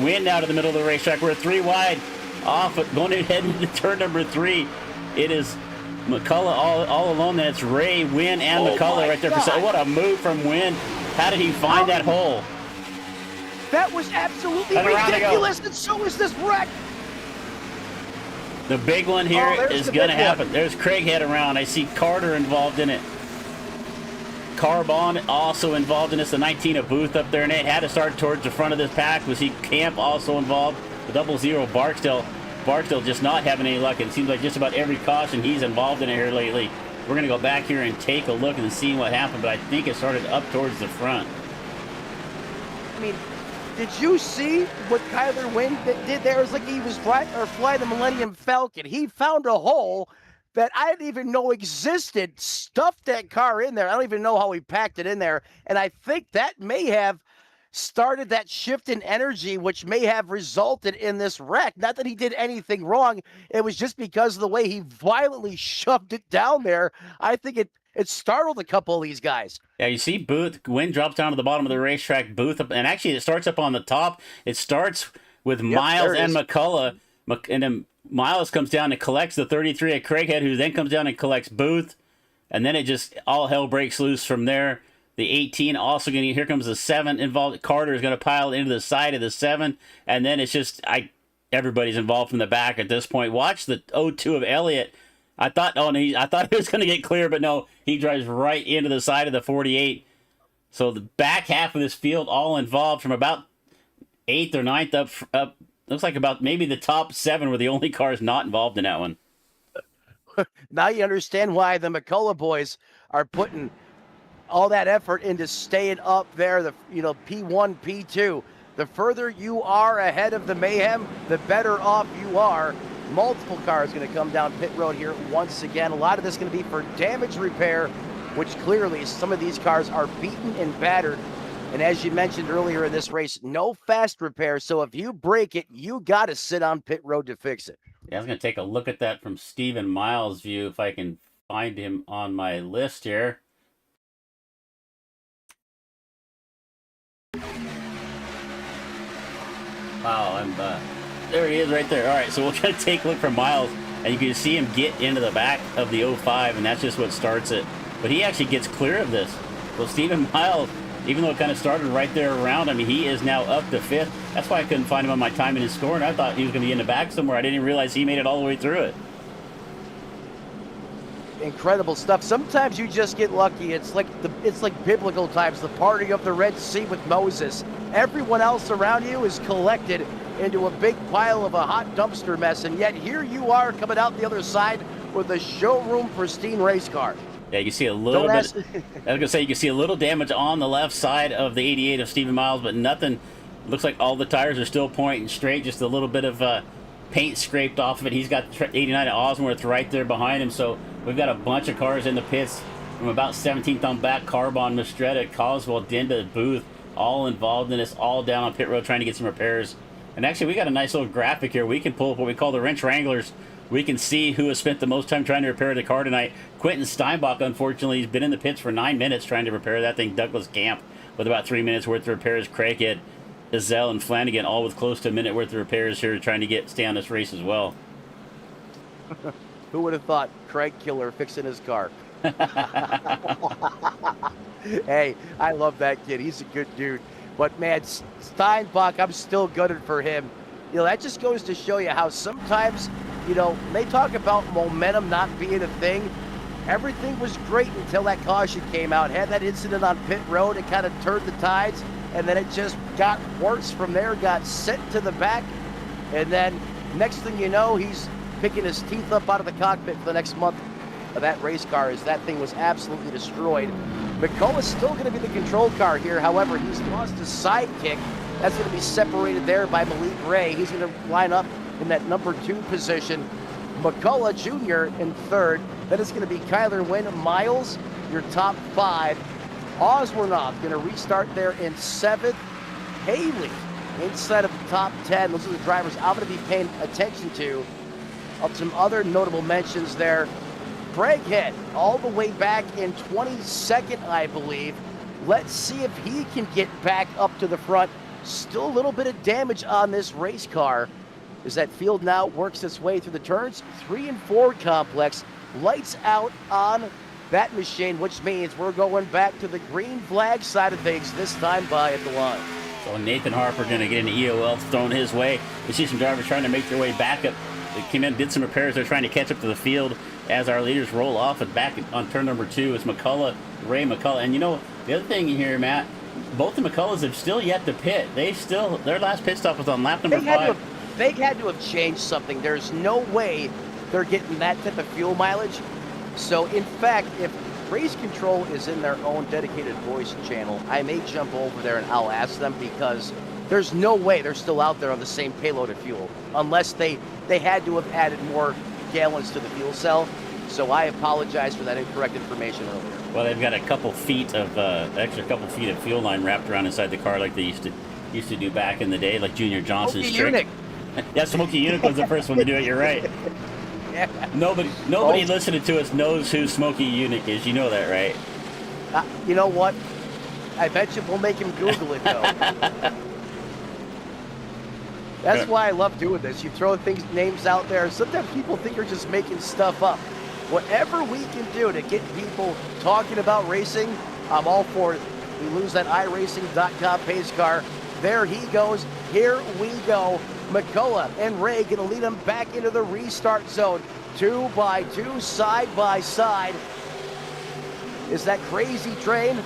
Wynn out of the middle of the racetrack. We're 3 wide, off, going ahead into turn number 3. It is McCullough all alone. That's Ray, Wynn, and McCullough right there. What a move from Wynn. How did he find that hole? That was absolutely ridiculous, and so is this wreck. The big one here is going to happen. There's Craighead around. I see Carter involved in it. Carbon also involved in this. The 19 of Booth up there, and it had to start towards the front of this pack. Was he Camp also involved? The 00 Barksdale just not having any luck. It seems like just about every caution he's involved in it here lately. We're going to go back here and take a look and see what happened, but I think it started up towards the front. I mean, did you see what Kyler Wynn did there? It was like he was flying the Millennium Falcon. He found a hole that I didn't even know existed, stuffed that car in there. I don't even know how he packed it in there. And I think that may have started that shift in energy, which may have resulted in this wreck. Not that he did anything wrong. It was just because of the way he violently shoved it down there. I think it startled a couple of these guys. Yeah, you see Booth, Wynn drops down to the bottom of the racetrack, Booth, and actually it starts up on the top. It starts with Miles and McCullough, and then Miles comes down and collects the 33 at Craighead, who then comes down and collects Booth, and then it just all hell breaks loose from there. The 18 also going to, here comes the 7 involved. Carter is going to pile into the side of the 7, and then it's just, everybody's involved from the back at this point. Watch the 02 of Elliott. I thought he was going to get clear, but no, he drives right into the side of the 48. So the back half of this field all involved from about 8th or 9th up. Looks like about maybe the top 7 were the only cars not involved in that one. Now you understand why the McCullough boys are putting all that effort into staying up there, P1, P2. The further you are ahead of the mayhem, the better off you are. Multiple cars going to come down pit road here once again. A lot of this going to be for damage repair, which clearly some of these cars are beaten and battered. And as you mentioned earlier in this race, no fast repair. So if you break it, you got to sit on pit road to fix it. Yeah, I was going to take a look at that from Stephen Miles' view, if I can find him on my list here. Wow, there he is right there. All right, so we're going to take a look from Miles, and you can see him get into the back of the 05, and that's just what starts it. But he actually gets clear of this. So Stephen Miles, even though it kind of started right there around him, he is now up to 5th. That's why I couldn't find him on my time in his score, and I thought he was going to be in the back somewhere. I didn't even realize he made it all the way through it. Incredible stuff. Sometimes you just get lucky. It's like biblical times, the parting of the Red Sea with Moses. Everyone else around you is collected into a big pile of a hot dumpster mess, and yet here you are coming out the other side with a showroom pristine race car. Yeah, you see a little bit. I was going to say, you can see a little damage on the left side of the 88 of Stephen Miles, but nothing. Looks like all the tires are still pointing straight. Just a little bit of paint scraped off of it. He's got 89 at Osworth right there behind him. So we've got a bunch of cars in the pits from about 17th on back. Carbon, Mistretta, Coswell, Dinda, Booth, all involved in this, all down on pit road trying to get some repairs. And actually, we got a nice little graphic here. We can pull up what we call the wrench wranglers. We can see who has spent the most time trying to repair the car tonight. Quentin Steinbach, unfortunately, he's been in the pits for 9 minutes trying to repair that thing. Douglas Camp with about 3 minutes worth of repairs. Craighead, Ezell, and Flanagan all with close to a minute worth of repairs here trying to stay on this race as well. Who would have thought Craig Killer fixing his car? Hey, I love that kid. He's a good dude. But, man, Steinbach, I'm still gutted for him. That just goes to show you how sometimes, they talk about momentum not being a thing. Everything was great until that caution came out. Had that incident on pit road, it kind of turned the tides, and then it just got worse from there, got sent to the back, and then Next thing you know, he's picking his teeth up out of the cockpit for the next month of that race car, as that thing was absolutely destroyed. McCullough's still going to be the control car here. However, he's lost his sidekick. That's going to be separated there by Malik Ray. He's going to line up in that number 2 position. McCullough Jr. in 3rd. Then it's going to be Kyler Wynn, Miles, your top 5. Oswornoff going to restart there in 7th. Haley inside of the top 10. Those are the drivers I'm going to be paying attention to. Of some other notable mentions there. Craighead all the way back in 22nd, I believe. Let's see if he can get back up to the front. Still a little bit of damage on this race car as that field now works its way through the turns 3 and 4 complex. Lights out on that machine, which means we're going back to the green flag side of things, this time by at the line. So Nathan Harper going to get an EOL thrown his way. We see some drivers trying to make their way back up. They came in, did some repairs. They're trying to catch up to the field as our leaders roll off. And back on turn number 2 is McCullough, Ray McCullough. And you know, the other thing here, Matt, both the McCulloughs have still yet to pit. Their last pit stop was on lap number 5. They had to have changed something. There's no way they're getting that type of fuel mileage. So, in fact, if race control is in their own dedicated voice channel, I may jump over there and I'll ask them, because there's no way they're still out there on the same payload of fuel unless they had to have added more gallons to the fuel cell. So I apologize for that incorrect information earlier. Well, they've got a couple feet of extra couple feet of fuel line wrapped around inside the car like they used to do back in the day, like Junior Johnson's trick. Yeah, Smokey Unic was the first one to do it. You're right. Yeah. Nobody listening to us knows who Smokey Unic is. You know that, right? You know what? I bet you we'll make him Google it, though. That's why I love doing this. You throw names out there. Sometimes people think you're just making stuff up. Whatever we can do to get people talking about racing, I'm all for it. We lose that iRacing.com pace car. There he goes. Here we go. McCullough and Ray going to lead him back into the restart zone. 2 by 2, side by side. Is that crazy train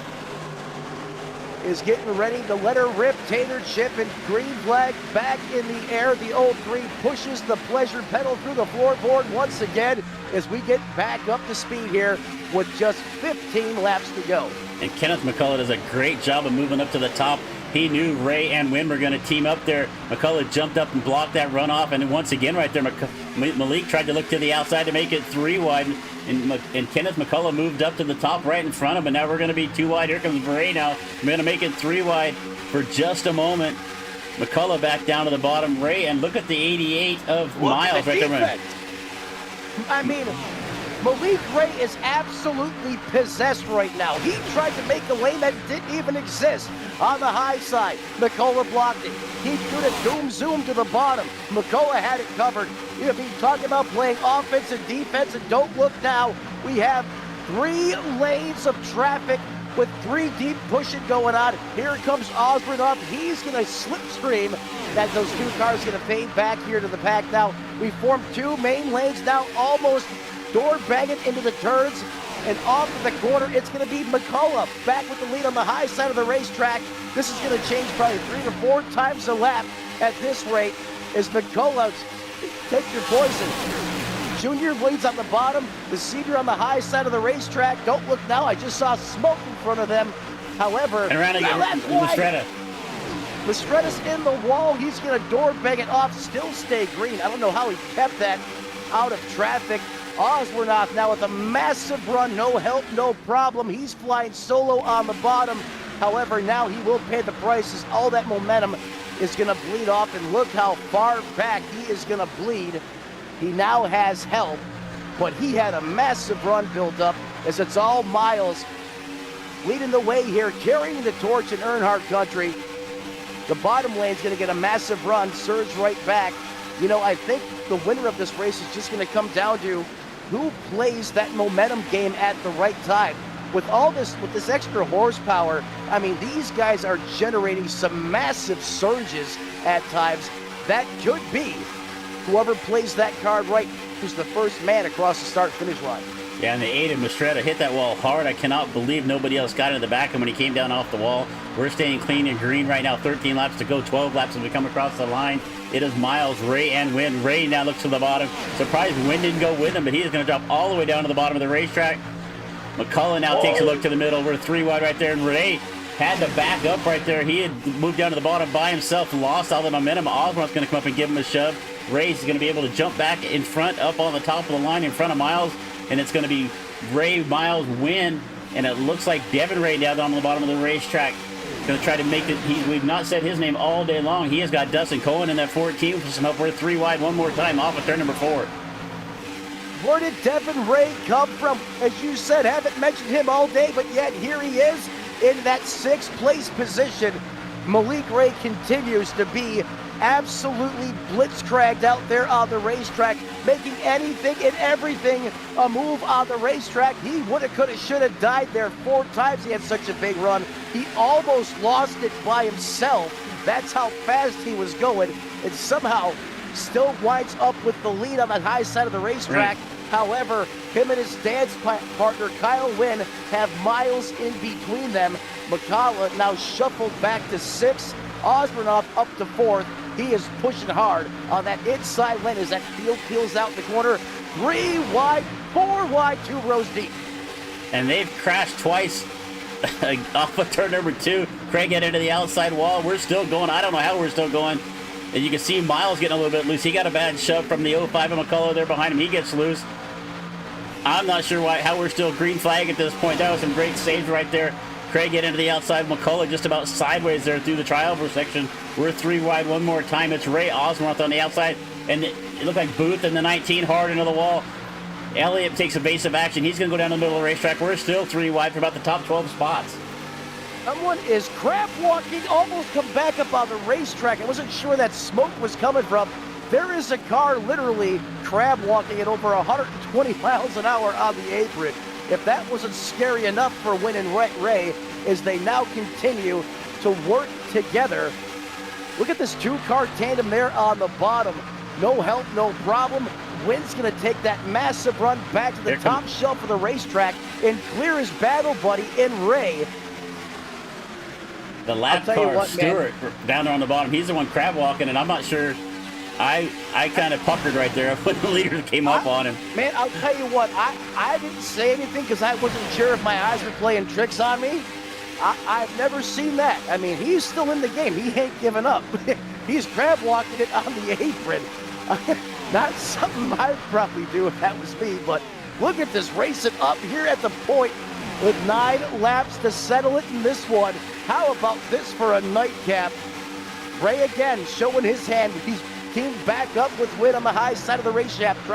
is getting ready to let her rip. Tater chip and green flag back in the air. The 03 pushes the pleasure pedal through the floorboard once again as we get back up to speed here with just 15 laps to go. And Kenneth McCullough does a great job of moving up to the top. He knew Ray and Wynn were going to team up there. McCullough jumped up and blocked that runoff. And once again right there, Malik tried to look to the outside to make it 3 wide. And Kenneth McCullough moved up to the top right in front of him. And now we're going to be 2 wide. Here comes Ray now. We're going to make it 3 wide for just a moment. McCullough back down to the bottom. Ray, and look at the 88 of Miles right there. I mean, Malik Ray is absolutely possessed right now. He tried to make a lane that didn't even exist on the high side. McCullough blocked it. He threw the doom zoom to the bottom. McCullough had it covered. If you talk about playing offense and defense, and don't look now, we have 3 lanes of traffic with 3 deep pushing going on. Here comes Osborne up. He's going to slipstream as those 2 cars going to fade back here to the pack now. We formed 2 main lanes now, almost door banging into the turns, and off of the corner, it's going to be McCullough back with the lead on the high side of the racetrack. This is going to change probably 3 or 4 times a lap at this rate as McCullough takes your poison. Junior leads on the bottom, the senior on the high side of the racetrack. Don't look now, I just saw smoke in front of them. However, and around again, Mistretta. Mistretta's in the wall. He's going to door bang it off, still stay green. I don't know how he kept that out of traffic. Oswornoff now with a massive run, no help, no problem. He's flying solo on the bottom. However, now he will pay the price as all that momentum is going to bleed off, and look how far back he is going to bleed. He now has help, but he had a massive run built up as it's all Miles leading the way here, carrying the torch in Earnhardt country. The bottom lane's going to get a massive run, surge right back. You know, I think the winner of this race is just going to come down to who plays that momentum game at the right time. With this extra horsepower, I mean, these guys are generating some massive surges at times. That could be whoever plays that card right, who's the first man across the start-finish line. Yeah, and the 8 of Mastretta hit that wall hard. I cannot believe nobody else got into the back of him when he came down off the wall. We're staying clean and green right now. 13 laps to go, 12 laps as we come across the line. It is Miles, Ray, and Wynn. Ray now looks to the bottom. Surprised Wynn didn't go with him, but he is going to drop all the way down to the bottom of the racetrack. McCullough now takes a look to the middle. We're 3 wide right there, and Ray had to back up right there. He had moved down to the bottom by himself, lost all the momentum. Oswald's going to come up and give him a shove. Ray's going to be able to jump back in front, up on the top of the line in front of Miles, and it's going to be Ray, Miles, Wynn, and it looks like Devin Ray down on the bottom of the racetrack. Going to try to make it. We've not said his name all day long. He has got Dustin Cohen in that 14 for some help. We're 3 wide one more time off of turn number 4. Where did Devin Ray come from? As you said, haven't mentioned him all day, but yet here he is in that 6th place position. Malik Ray continues to be absolutely blitzcragged out there on the racetrack, making anything and everything a move on the racetrack. He woulda, coulda, shoulda died there 4 times. He had such a big run. He almost lost it by himself. That's how fast he was going, and somehow still winds up with the lead on the high side of the racetrack. Right. However, him and his dance partner, Kyle Wynn, have miles in between them. McCullough now shuffled back to 6th. Osbornoff up to 4th. He is pushing hard on that inside lane as that field peels out the corner. 3 wide, 4 wide, 2 rows deep. And they've crashed twice off of turn number 2. Craig got into the outside wall. We're still going. I don't know how we're still going. And you can see Miles getting a little bit loose. He got a bad shove from the 05 of McCullough there behind him. He gets loose. I'm not sure how we're still green flag at this point. That was some great saves right there. Craig get into the outside. McCullough just about sideways there through the triover section. We're 3 wide one more time. It's Ray Osworth on the outside. And it looked like Booth in the 19 hard into the wall. Elliott takes evasive action. He's going to go down the middle of the racetrack. We're still 3 wide for about the top 12 spots. Someone is crab walking, almost come back up on the racetrack. I wasn't sure that smoke was coming from. There is a car literally crab walking at over 120 miles an hour on the apron. If that wasn't scary enough for Wynn and Ray, as they now continue to work together. Look at this 2-car tandem there on the bottom. No help, no problem. Wynn's going to take that massive run back to the top shelf of the racetrack and clear his battle buddy in Ray. The lap car, Stewart, down there on the bottom, he's the one crab walking, and I'm not sure. I kind of puckered right there when the leader came up on him. Man, I'll tell you what, I didn't say anything because I wasn't sure if my eyes were playing tricks on me. I've never seen that. I mean, he's still in the game. He ain't giving up. He's crab walking it on the apron. Not something I'd probably do if that was me, but look at this racing up here at the point with 9 laps to settle it in this one. How about this for a nightcap? Ray again showing his hand. He's teamed back up with Wynn on the high side of the race shaft,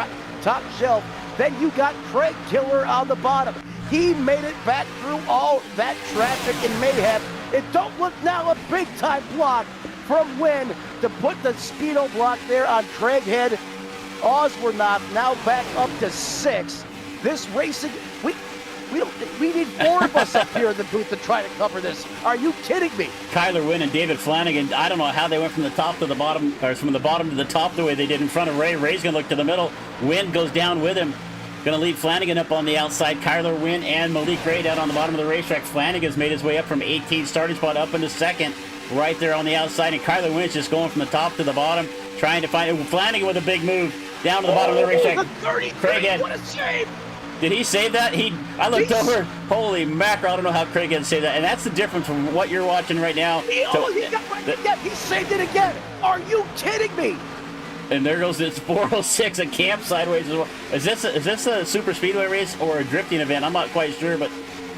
top shelf. Then you got Craig Tiller on the bottom. He made it back through all that traffic and mayhem. It don't look now a big-time block from Wynn to put the speedo block there on Craighead. Oswornoff now back up to 6. This racing, we need 4 of us up here in the booth to try to cover this. Are you kidding me? Kyler Wynn and David Flanagan, I don't know how they went from the top to the bottom, or from the bottom to the top the way they did in front of Ray. Ray's going to look to the middle. Wynn goes down with him. Going to lead Flanagan up on the outside. Kyler Wynn and Malik Ray down on the bottom of the racetrack. Flanagan's made his way up from 18th starting spot up into 2nd, right there on the outside. And Kyler Wynn's just going from the top to the bottom, trying to find Flanagan with a big move down to the bottom of the racetrack. The 33, what a shame! Did he save that? I looked over. Holy mackerel! I don't know how Craig had saved that. And that's the difference from what you're watching right now. He saved it again. Are you kidding me? And there goes this 406 at camp sideways as well. Is this a super speedway race or a drifting event? I'm not quite sure, but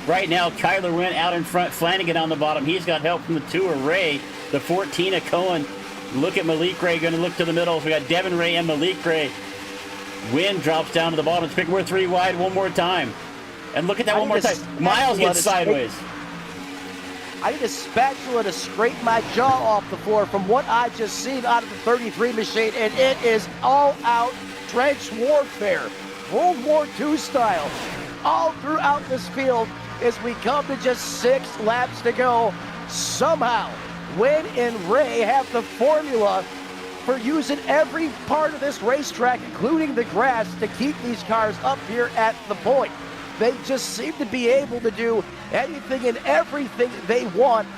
right now Kyler Wynn out in front, Flanagan on the bottom. He's got help from the 2 of Ray, the 14 of Cohen. Look at Malik Ray, going to look to the middle. So we got Devin Ray and Malik Ray. Wynn drops down to the bottom. We're 3 wide one more time. And look at that one more time. Miles gets sideways. I need a spatula to scrape my jaw off the floor from what I just seen out of the 33 machine, and it is all-out trench warfare, World War II style, all throughout this field as we come to just 6 laps to go. Somehow, Wynn and Ray have the formula for using every part of this racetrack, including the grass, to keep these cars up here at the point. They just seem to be able to do anything and everything they want.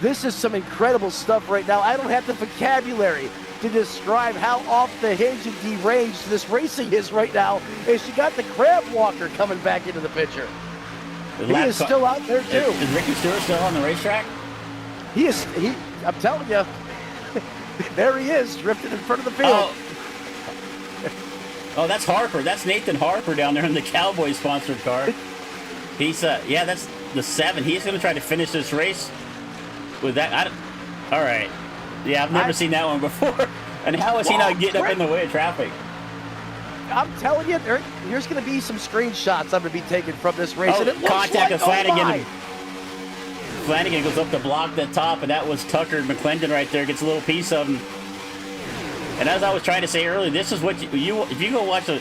This is some incredible stuff right now. I don't have the vocabulary to describe how off the hinge and deranged this racing is right now. And she got the crab walker coming back into the picture. He is still out there too. Is Ricky Stewart still on the racetrack? I'm telling you, there he is, drifting in front of the field. Oh, that's Harper. That's Nathan Harper down there in the Cowboys-sponsored car. He's, yeah, that's the 7. He's going to try to finish this race with that. All right. Yeah, I've never seen that one before. And how is he not getting up in the way of traffic? I'm telling you, there's going to be some screenshots I'm going to be taking from this race. Oh, and it contact with Flanagan. Oh, Flanagan goes up to block the top, and that was Tucker McClendon right there. Gets a little piece of him. And as I was trying to say earlier, this is what if you go watch an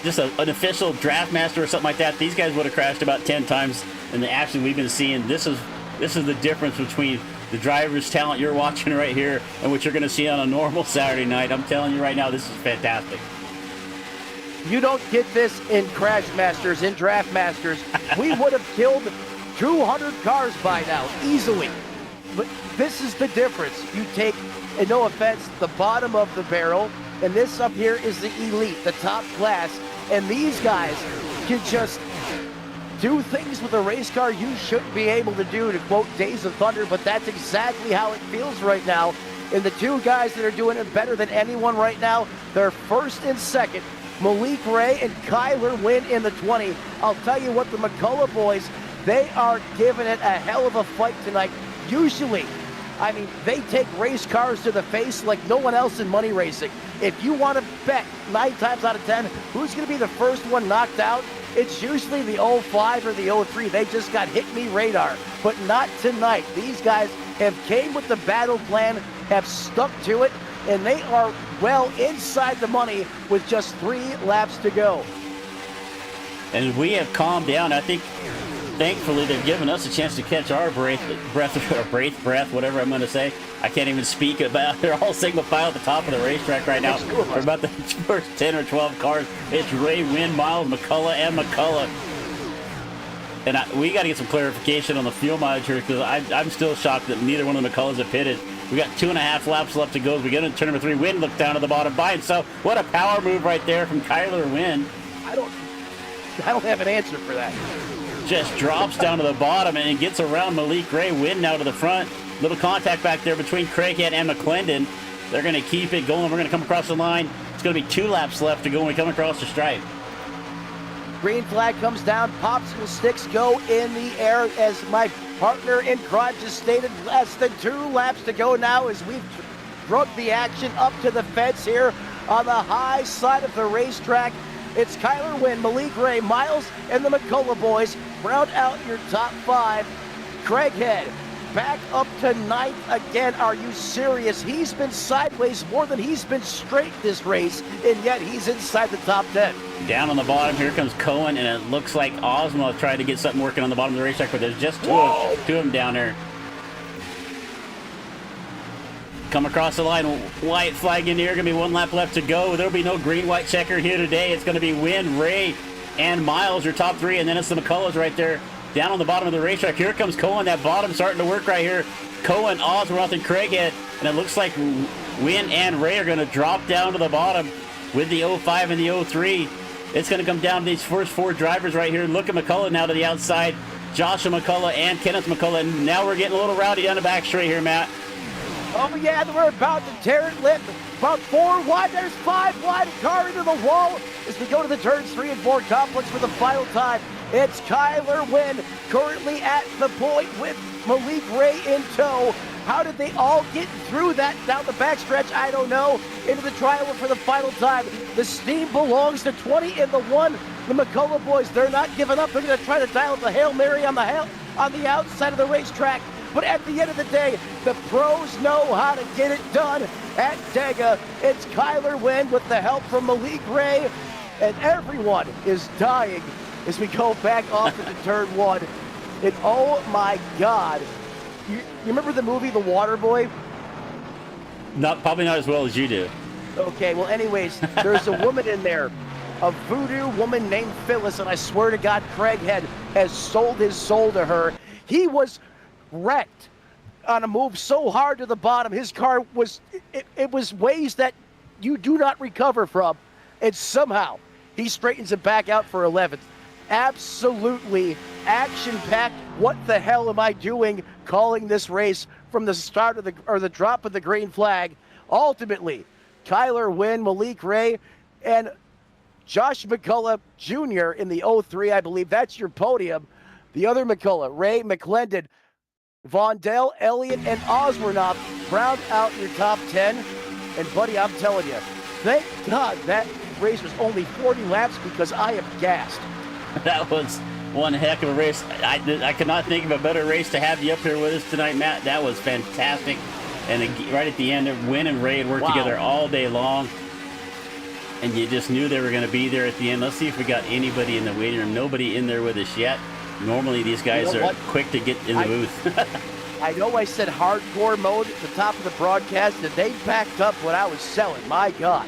official draft master or something like that, these guys would have crashed about 10 times in the action we've been seeing. This is the difference between the driver's talent you're watching right here and what you're going to see on a normal Saturday night. I'm telling you right now, this is fantastic. You don't get this in Crash Masters, in Draft Masters. We would have killed 200 cars by now, easily. But this is the difference. You take, and no offense, the bottom of the barrel, and this up here is the elite, the top class, and these guys can just do things with a race car you shouldn't be able to do, to quote Days of Thunder, but that's exactly how it feels right now. And the two guys that are doing it better than anyone right now, they're first and second, Malik Ray and Kyler Wynn in the 20. I'll tell you what, the McCullough boys, they are giving it a hell of a fight tonight. Usually, I mean, they take race cars to the face like no one else in money racing. If you want to bet 9 times out of 10 who's going to be the first one knocked out, it's usually the 05 or the 03. They just got hit me radar, but not tonight. These guys have came with the battle plan, have stuck to it, and they are well inside the money with just 3 laps to go. And we have calmed down. I think, thankfully, they've given us a chance to catch our breath, whatever I'm going to say. I can't even speak about. They're all single file at the top of the racetrack right now. For about the first 10 or 12 cars, it's Ray, Wynn, Miles, McCullough, and McCullough. And we got to get some clarification on the fuel mileage here, because I'm still shocked that neither one of the McCulloughs have pitted. We got 2.5 laps left to go. We get into turn number 3. Wynn looked down to the bottom by himself. What a power move right there from Kyler Wynn. I don't have an answer for that. Just drops down to the bottom and gets around Malik Ray. Wynn now to the front. Little contact back there between Craighead and McClendon. They're going to keep it going. We're going to come across the line. It's going to be 2 laps left to go when we come across the stripe. Green flag comes down. Popsicle sticks go in the air, as my partner in crowd just stated. Less than 2 laps to go now as we've drug the action up to the fence here on the high side of the racetrack. It's Kyler Wynn, Malik Ray, Miles, and the McCullough boys round out your top 5. Craighead back up to 9th again. Are you serious? He's been sideways more than he's been straight this race, and yet he's inside the top 10. Down on the bottom, here comes Cohen, and it looks like Osmo tried to get something working on the bottom of the racetrack, but there's just two of them down there. Come across the line, white flag in the air, going to be 1 lap left to go. There'll be no green-white checker here today. It's going to be Wynn, Ray, and Miles, your top 3, and then it's the McCulloughs right there down on the bottom of the racetrack. Here comes Cohen, that bottom starting to work right here. Cohen, Osworth, and Craighead, and it looks like Wynn and Ray are going to drop down to the bottom with the 05 and the 03. It's going to come down to these first 4 drivers right here. Look at McCullough now to the outside. Joshua McCullough and Kenneth McCullough, and now we're getting a little rowdy down the back straight here, Matt. Oh, yeah, we're about to tear it lit. About 4 wide, there's 5 wide, car into the wall as we go to the turns 3 and 4 complex for the final time. It's Kyler Wynn currently at the point with Malik Ray in tow. How did they all get through that down the backstretch? I don't know. Into the trial for the final time. The steam belongs to 20 in the 1. The McCullough boys, they're not giving up. They're going to try to dial the Hail Mary on the outside of the racetrack. But at the end of the day, the pros know how to get it done at Dega. It's Kyler Wynn with the help from Malik Ray, and everyone is dying as we go back off into turn 1. And oh my God, you remember the movie The Waterboy? Probably not as well as you do. Okay, well, anyways, there's a woman in there, a voodoo woman named Phyllis, and I swear to God, Craig has sold his soul to her. He was wrecked on a move so hard to the bottom. His car was, it was ways that you do not recover from, and somehow he straightens it back out for 11th. Absolutely action-packed. What the hell am I doing calling this race from the start of the drop of the green flag? Ultimately, Kyler Wynn, Malik Ray, and Josh McCullough Jr. in the 03, I believe. That's your podium. The other McCullough, Ray McClendon, Vondell, Elliott, and Oswornoff round out your top 10. And, buddy, I'm telling you, thank God that race was only 40 laps because I am gassed. That was one heck of a race. I could not think of a better race to have you up here with us tonight, Matt. That was fantastic. And right at the end, Wynn and Ray had worked together all day long. And you just knew they were going to be there at the end. Let's see if we got anybody in the waiting room. Nobody in there with us yet. Normally, these guys are quick to get in the booth. I know I said hardcore mode at the top of the broadcast, and they backed up what I was selling. My God.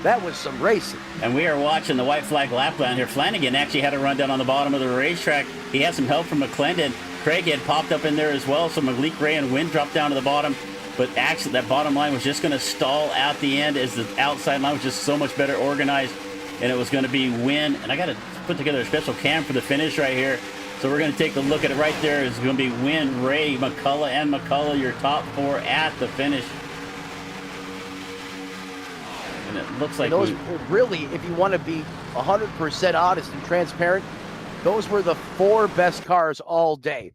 That was some racing. And we are watching the white flag lap down here. Flanagan actually had a run down on the bottom of the racetrack. He had some help from McClendon. Craig had popped up in there as well, so Malik Ray and Wynn dropped down to the bottom. But actually, that bottom line was just going to stall out the end as the outside line was just so much better organized. And it was going to be Wynn. And I got to put together a special cam for the finish right here. So we're going to take a look at it right there. It's going to be Wynn, Ray, McCullough, and McCullough, your top four at the finish. And it looks like those really, if you want to be 100% honest and transparent, those were the four best cars all day.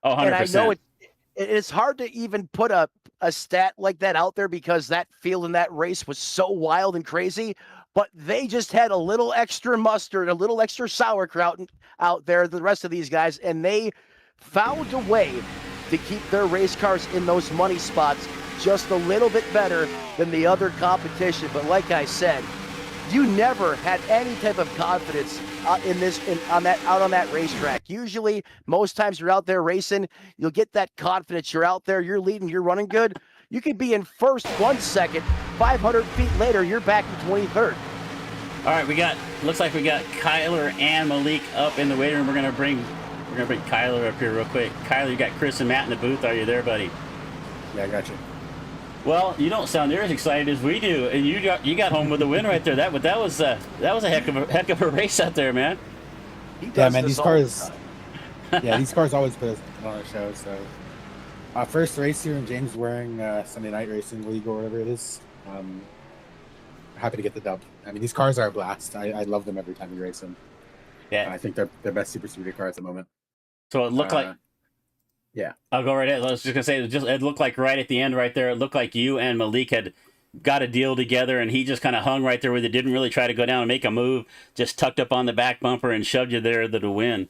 Oh, 100%. And I know it's hard to even put a stat like that out there because that field in that race was so wild and crazy, but they just had a little extra mustard, a little extra sauerkraut out there, the rest of these guys, and they found a way to keep their race cars in those money spots just a little bit better than the other competition. But like I said, you never had any type of confidence out on that racetrack. Usually, most times you're out there racing, you'll get that confidence. You're out there, you're leading, you're running good. You could be in first 1 second, 500 feet later, you're back in 23rd. All right, looks like we got Kyler and Malik up in the waiting room. We're gonna bring Kyler up here real quick. Kyler, you got Chris and Matt in the booth. Are you there, buddy? Yeah, I got you. Well, you don't sound near as excited as we do, and you got home with a win right there. That was a heck of a race out there, man. Yeah, man, these cars. Yeah, these cars always put us on the show. So, first race here in James wearing Sunday Night Racing League or whatever it is. Happy to get the dub. I mean, these cars are a blast. I love them every time we race them. Yeah, I think they're the best super speeder car at the moment. So it looked like. Yeah, I'll go right ahead. I was just gonna say it looked like right at the end right there. It looked like you and Malik had got a deal together, and he just kind of hung right there with it. Didn't really try to go down and make a move. Just tucked up on the back bumper and shoved you there to win.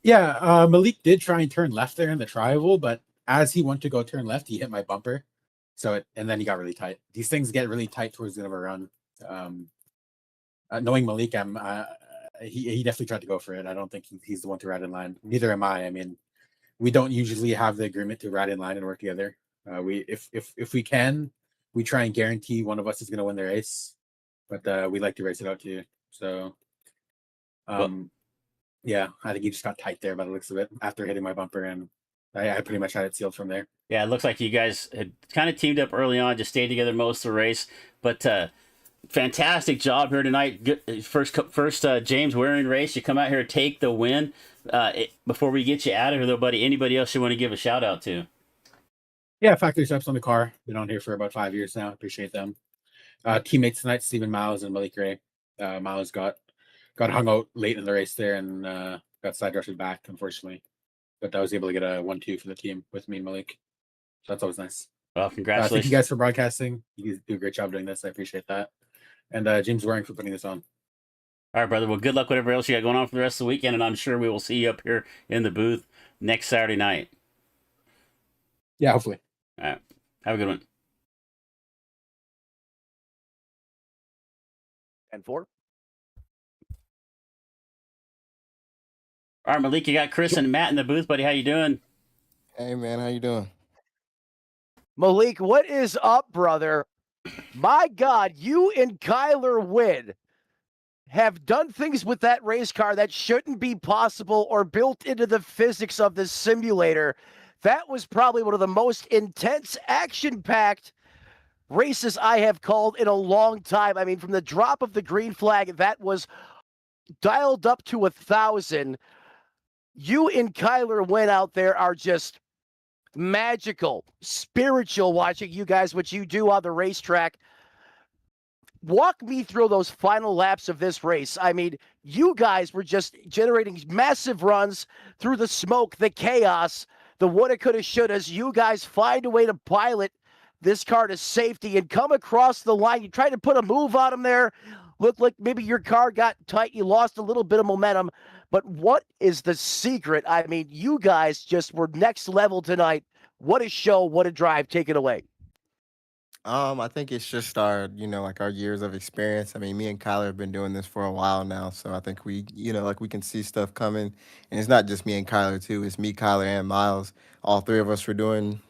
Yeah. Malik did try and turn left there in the tri-oval, but as he went to go turn left, he hit my bumper. And then he got really tight. These things get really tight towards the end of a run. Knowing Malik, he definitely tried to go for it. I don't think he's the one to ride in line. Neither am I. I mean, we don't usually have the agreement to ride in line and work together. If we can, we try and guarantee one of us is going to win the race, but we like to race it out too. So, yeah, I think he just got tight there by the looks of it after hitting my bumper, and I pretty much had it sealed from there. Yeah, it looks like you guys had kind of teamed up early on, just stayed together most of the race, but fantastic job here tonight. Good, first James Waring race. You come out here, take the win. Before we get you out of here, though, buddy, anybody else you want to give a shout out to? Yeah, Factory Steps on the car. Been on here for about 5 years now. Appreciate them. Teammates tonight, Stephen Miles and Malik Ray. Miles got hung out late in the race there and got side rushed back, unfortunately. But I was able to get a 1-2 for the team with me and Malik. So that's always nice. Well, congratulations. Thank you guys for broadcasting. You do a great job doing this. I appreciate that. And James Waring for putting this on. All right, brother. Well, good luck whatever else you got going on for the rest of the weekend, and I'm sure we will see you up here in the booth next Saturday night. Yeah, hopefully. All right. Have a good one. And 4. All right, Malik, you got Chris and Matt in the booth, buddy. How you doing? Hey man, how you doing? Malik, what is up, brother? My God, you and Kyler Wynn have done things with that race car that shouldn't be possible or built into the physics of the simulator. That was probably one of the most intense, action-packed races I have called in a long time. I mean, from the drop of the green flag, that was dialed up to 1,000. You and Kyler Wynn out there are just magical, spiritual watching you guys, what you do on the racetrack. Walk me through those final laps of this race. I mean, you guys were just generating massive runs through the smoke, the chaos, the woulda, coulda, shouldas. You guys find a way to pilot this car to safety and come across the line. You tried to put a move on him there. Looked like maybe your car got tight. You lost a little bit of momentum. But what is the secret? I mean, you guys just were next level tonight. What a show. What a drive. Take it away. I think it's just our, like our years of experience. I mean, me and Kyler have been doing this for a while now, so I think we, like we can see stuff coming. And it's not just me and Kyler too. It's me, Kyler, and Miles. All three of us were doing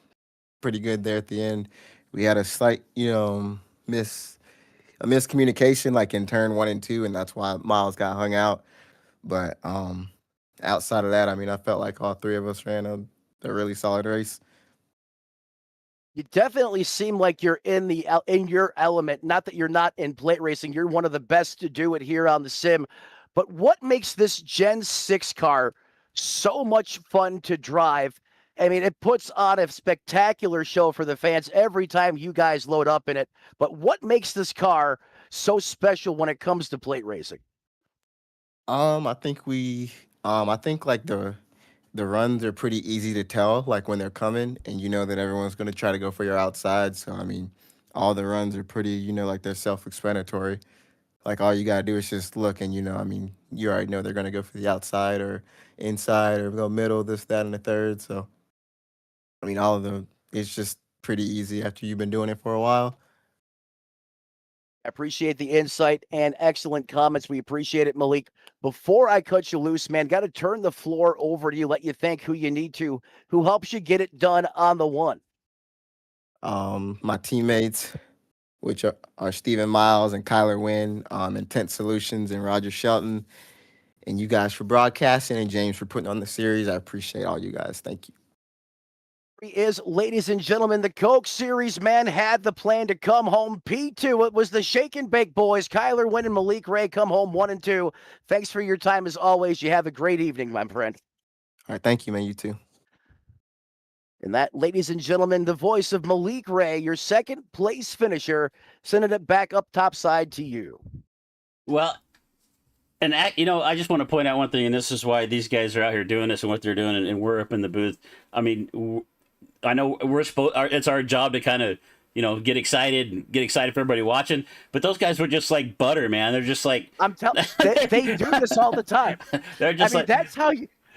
pretty good there at the end. We had a slight, miscommunication like in turn 1 and 2, and that's why Miles got hung out. But outside of that, I mean, I felt like all three of us ran a really solid race. You definitely seem like you're in your element. Not that you're not in plate racing. You're one of the best to do it here on the sim. But what makes this Gen 6 car so much fun to drive? I mean, it puts on a spectacular show for the fans every time you guys load up in it. But what makes this car so special when it comes to plate racing? I think like the runs are pretty easy to tell, like when they're coming, and you know that everyone's going to try to go for your outside. So, I mean, all the runs are pretty, like they're self-explanatory. Like all you got to do is just look and, I mean, you already know they're going to go for the outside or inside or go middle, this, that, and the third. So, I mean, all of them, it's just pretty easy after you've been doing it for a while. I appreciate the insight and excellent comments. We appreciate it, Malik. Before I cut you loose, man, got to turn the floor over to you, let you thank who you need to, who helps you get it done on the one. My teammates, which are Stephen Miles and Kyler Wynn, Intense Solutions and Roger Shelton, and you guys for broadcasting, and James for putting on the series. I appreciate all you guys. Thank you. Is, ladies and gentlemen, the Coke Series man had the plan to come home P2. It was the Shake and Bake boys, Kyler Wynn and Malik Ray, come home 1 and 2. Thanks for your time as always. You have a great evening, my friend. All right, thank you, man. You too. And that, ladies and gentlemen, the voice of Malik Ray, your second place finisher, sending it back up topside to you. Well, and I just want to point out one thing, and this is why these guys are out here doing this and what they're doing, and we're up in the booth. I mean, I know it's our job to kind of, get excited for everybody watching. But those guys were just like butter, man. They're just like, I'm telling they do this all the time. They're just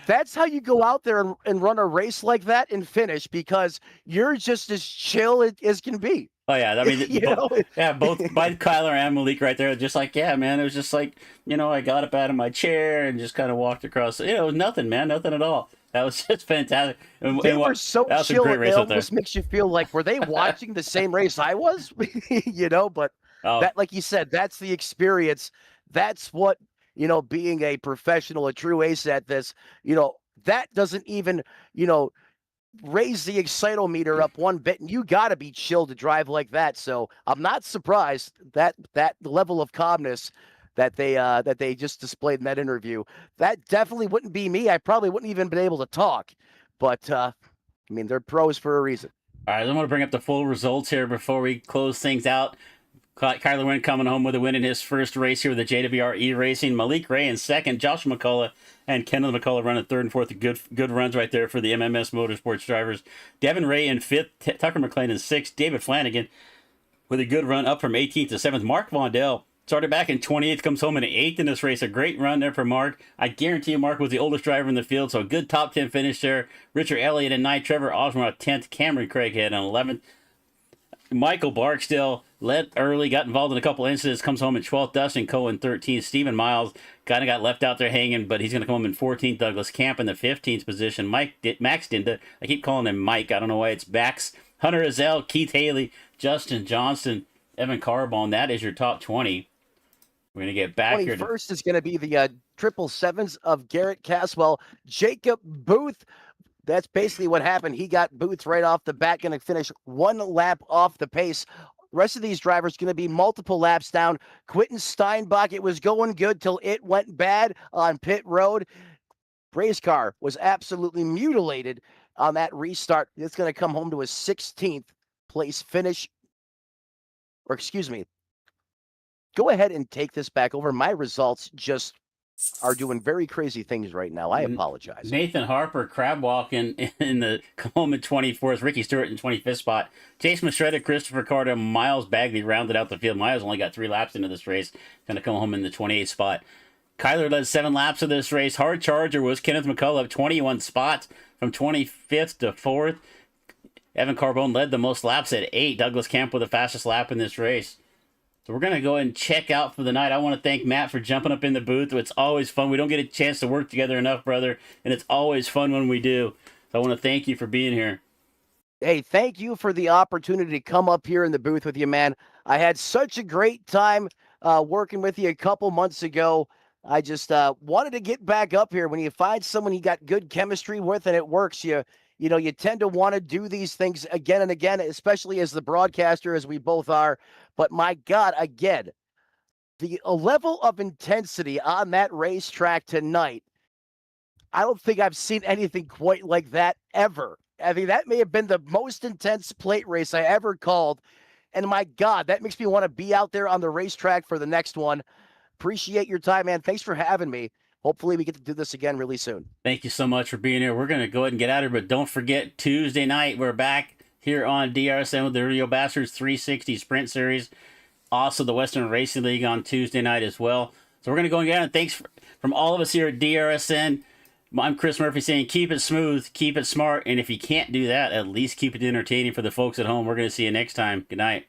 that's how you go out there and run a race like that and finish, because you're just as chill as can be. Oh yeah, I mean, both by Kyler and Malik right there, just like, yeah, man, it was just like, I got up out of my chair and just kind of walked across. It was nothing, man, nothing at all. That was just fantastic. They were so chill. It almost makes you feel like, were they watching the same race I was? But that, like you said, that's the experience. That's what, being a professional, a true ace at this, that doesn't even, raise the excitometer up one bit, and you got to be chill to drive like that. So I'm not surprised that level of calmness that they just displayed in that interview. That definitely wouldn't be me. I probably wouldn't even been able to talk. But I mean, they're pros for a reason. All right, I want to bring up the full results here before we close things out. Kyler Wynn coming home with a win in his first race here with the JWR eRacing. Malik Ray in second. Josh McCullough and Kendall McCullough running third and fourth. Good runs right there for the MMS Motorsports drivers. Devin Ray in fifth. Tucker McLean in sixth. David Flanagan with a good run up from 18th to 7th. Mark Vondell started back in 28th, comes home in 8th in this race. A great run there for Mark. I guarantee you Mark was the oldest driver in the field, so a good top 10 finish there. Richard Elliott in 9th. Trevor Osmer 10th. Cameron Craighead in 11th. Michael Barksdale led early, got involved in a couple incidents, comes home in 12th. Dustin Coe in 13th. Stephen Miles kind of got left out there hanging, but he's going to come home in 14th. Douglas Camp in the 15th position. Max Dinda, I keep calling him Mike. I don't know why it's Max Hunter Azell, Keith Haley, Justin Johnson, Evan Carbone. That is your top 20. We're going to get back here. 21st is going to be the 777s of Garrett Caswell. Jacob Booth, that's basically what happened. He got Booth right off the bat, going to finish 1 lap off the pace. Rest of these drivers going to be multiple laps down. Quentin Steinbach, it was going good till it went bad on pit road. Race car was absolutely mutilated on that restart. It's going to come home to a 16th place finish. Or excuse me. Go ahead and take this back over. My results just are doing very crazy things right now. I apologize. Nathan Harper crab walking in the home in 24th. Ricky Stewart in 25th spot. Chase Mastretta, Christopher Carter, Miles Bagley rounded out the field. Miles only got 3 laps into this race. Going to come home in the 28th spot. Kyler led 7 laps of this race. Hard charger was Kenneth McCullough, 21 spots from 25th to 4th. Evan Carbone led the most laps at 8. Douglas Camp with the fastest lap in this race. So we're going to go ahead and check out for the night. I want to thank Matt for jumping up in the booth. It's always fun. We don't get a chance to work together enough, brother, and it's always fun when we do. So I want to thank you for being here. Hey, thank you for the opportunity to come up here in the booth with you, man. I had such a great time working with you a couple months ago. I just wanted to get back up here. When you find someone you got good chemistry with and it works, you tend to want to do these things again and again, especially as the broadcaster, as we both are. But my God, again, the level of intensity on that racetrack tonight, I don't think I've seen anything quite like that ever. I mean, that may have been the most intense plate race I ever called. And my God, that makes me want to be out there on the racetrack for the next one. Appreciate your time, man. Thanks for having me. Hopefully we get to do this again really soon. Thank you so much for being here. We're going to go ahead and get out of here, but don't forget Tuesday night, we're back here on DRSN with the Rio Bastards 360 Sprint Series. Also the Western Racing League on Tuesday night as well. So we're going to go and get out. Thanks from all of us here at DRSN. I'm Chris Murphy saying keep it smooth, keep it smart, and if you can't do that, at least keep it entertaining for the folks at home. We're going to see you next time. Good night.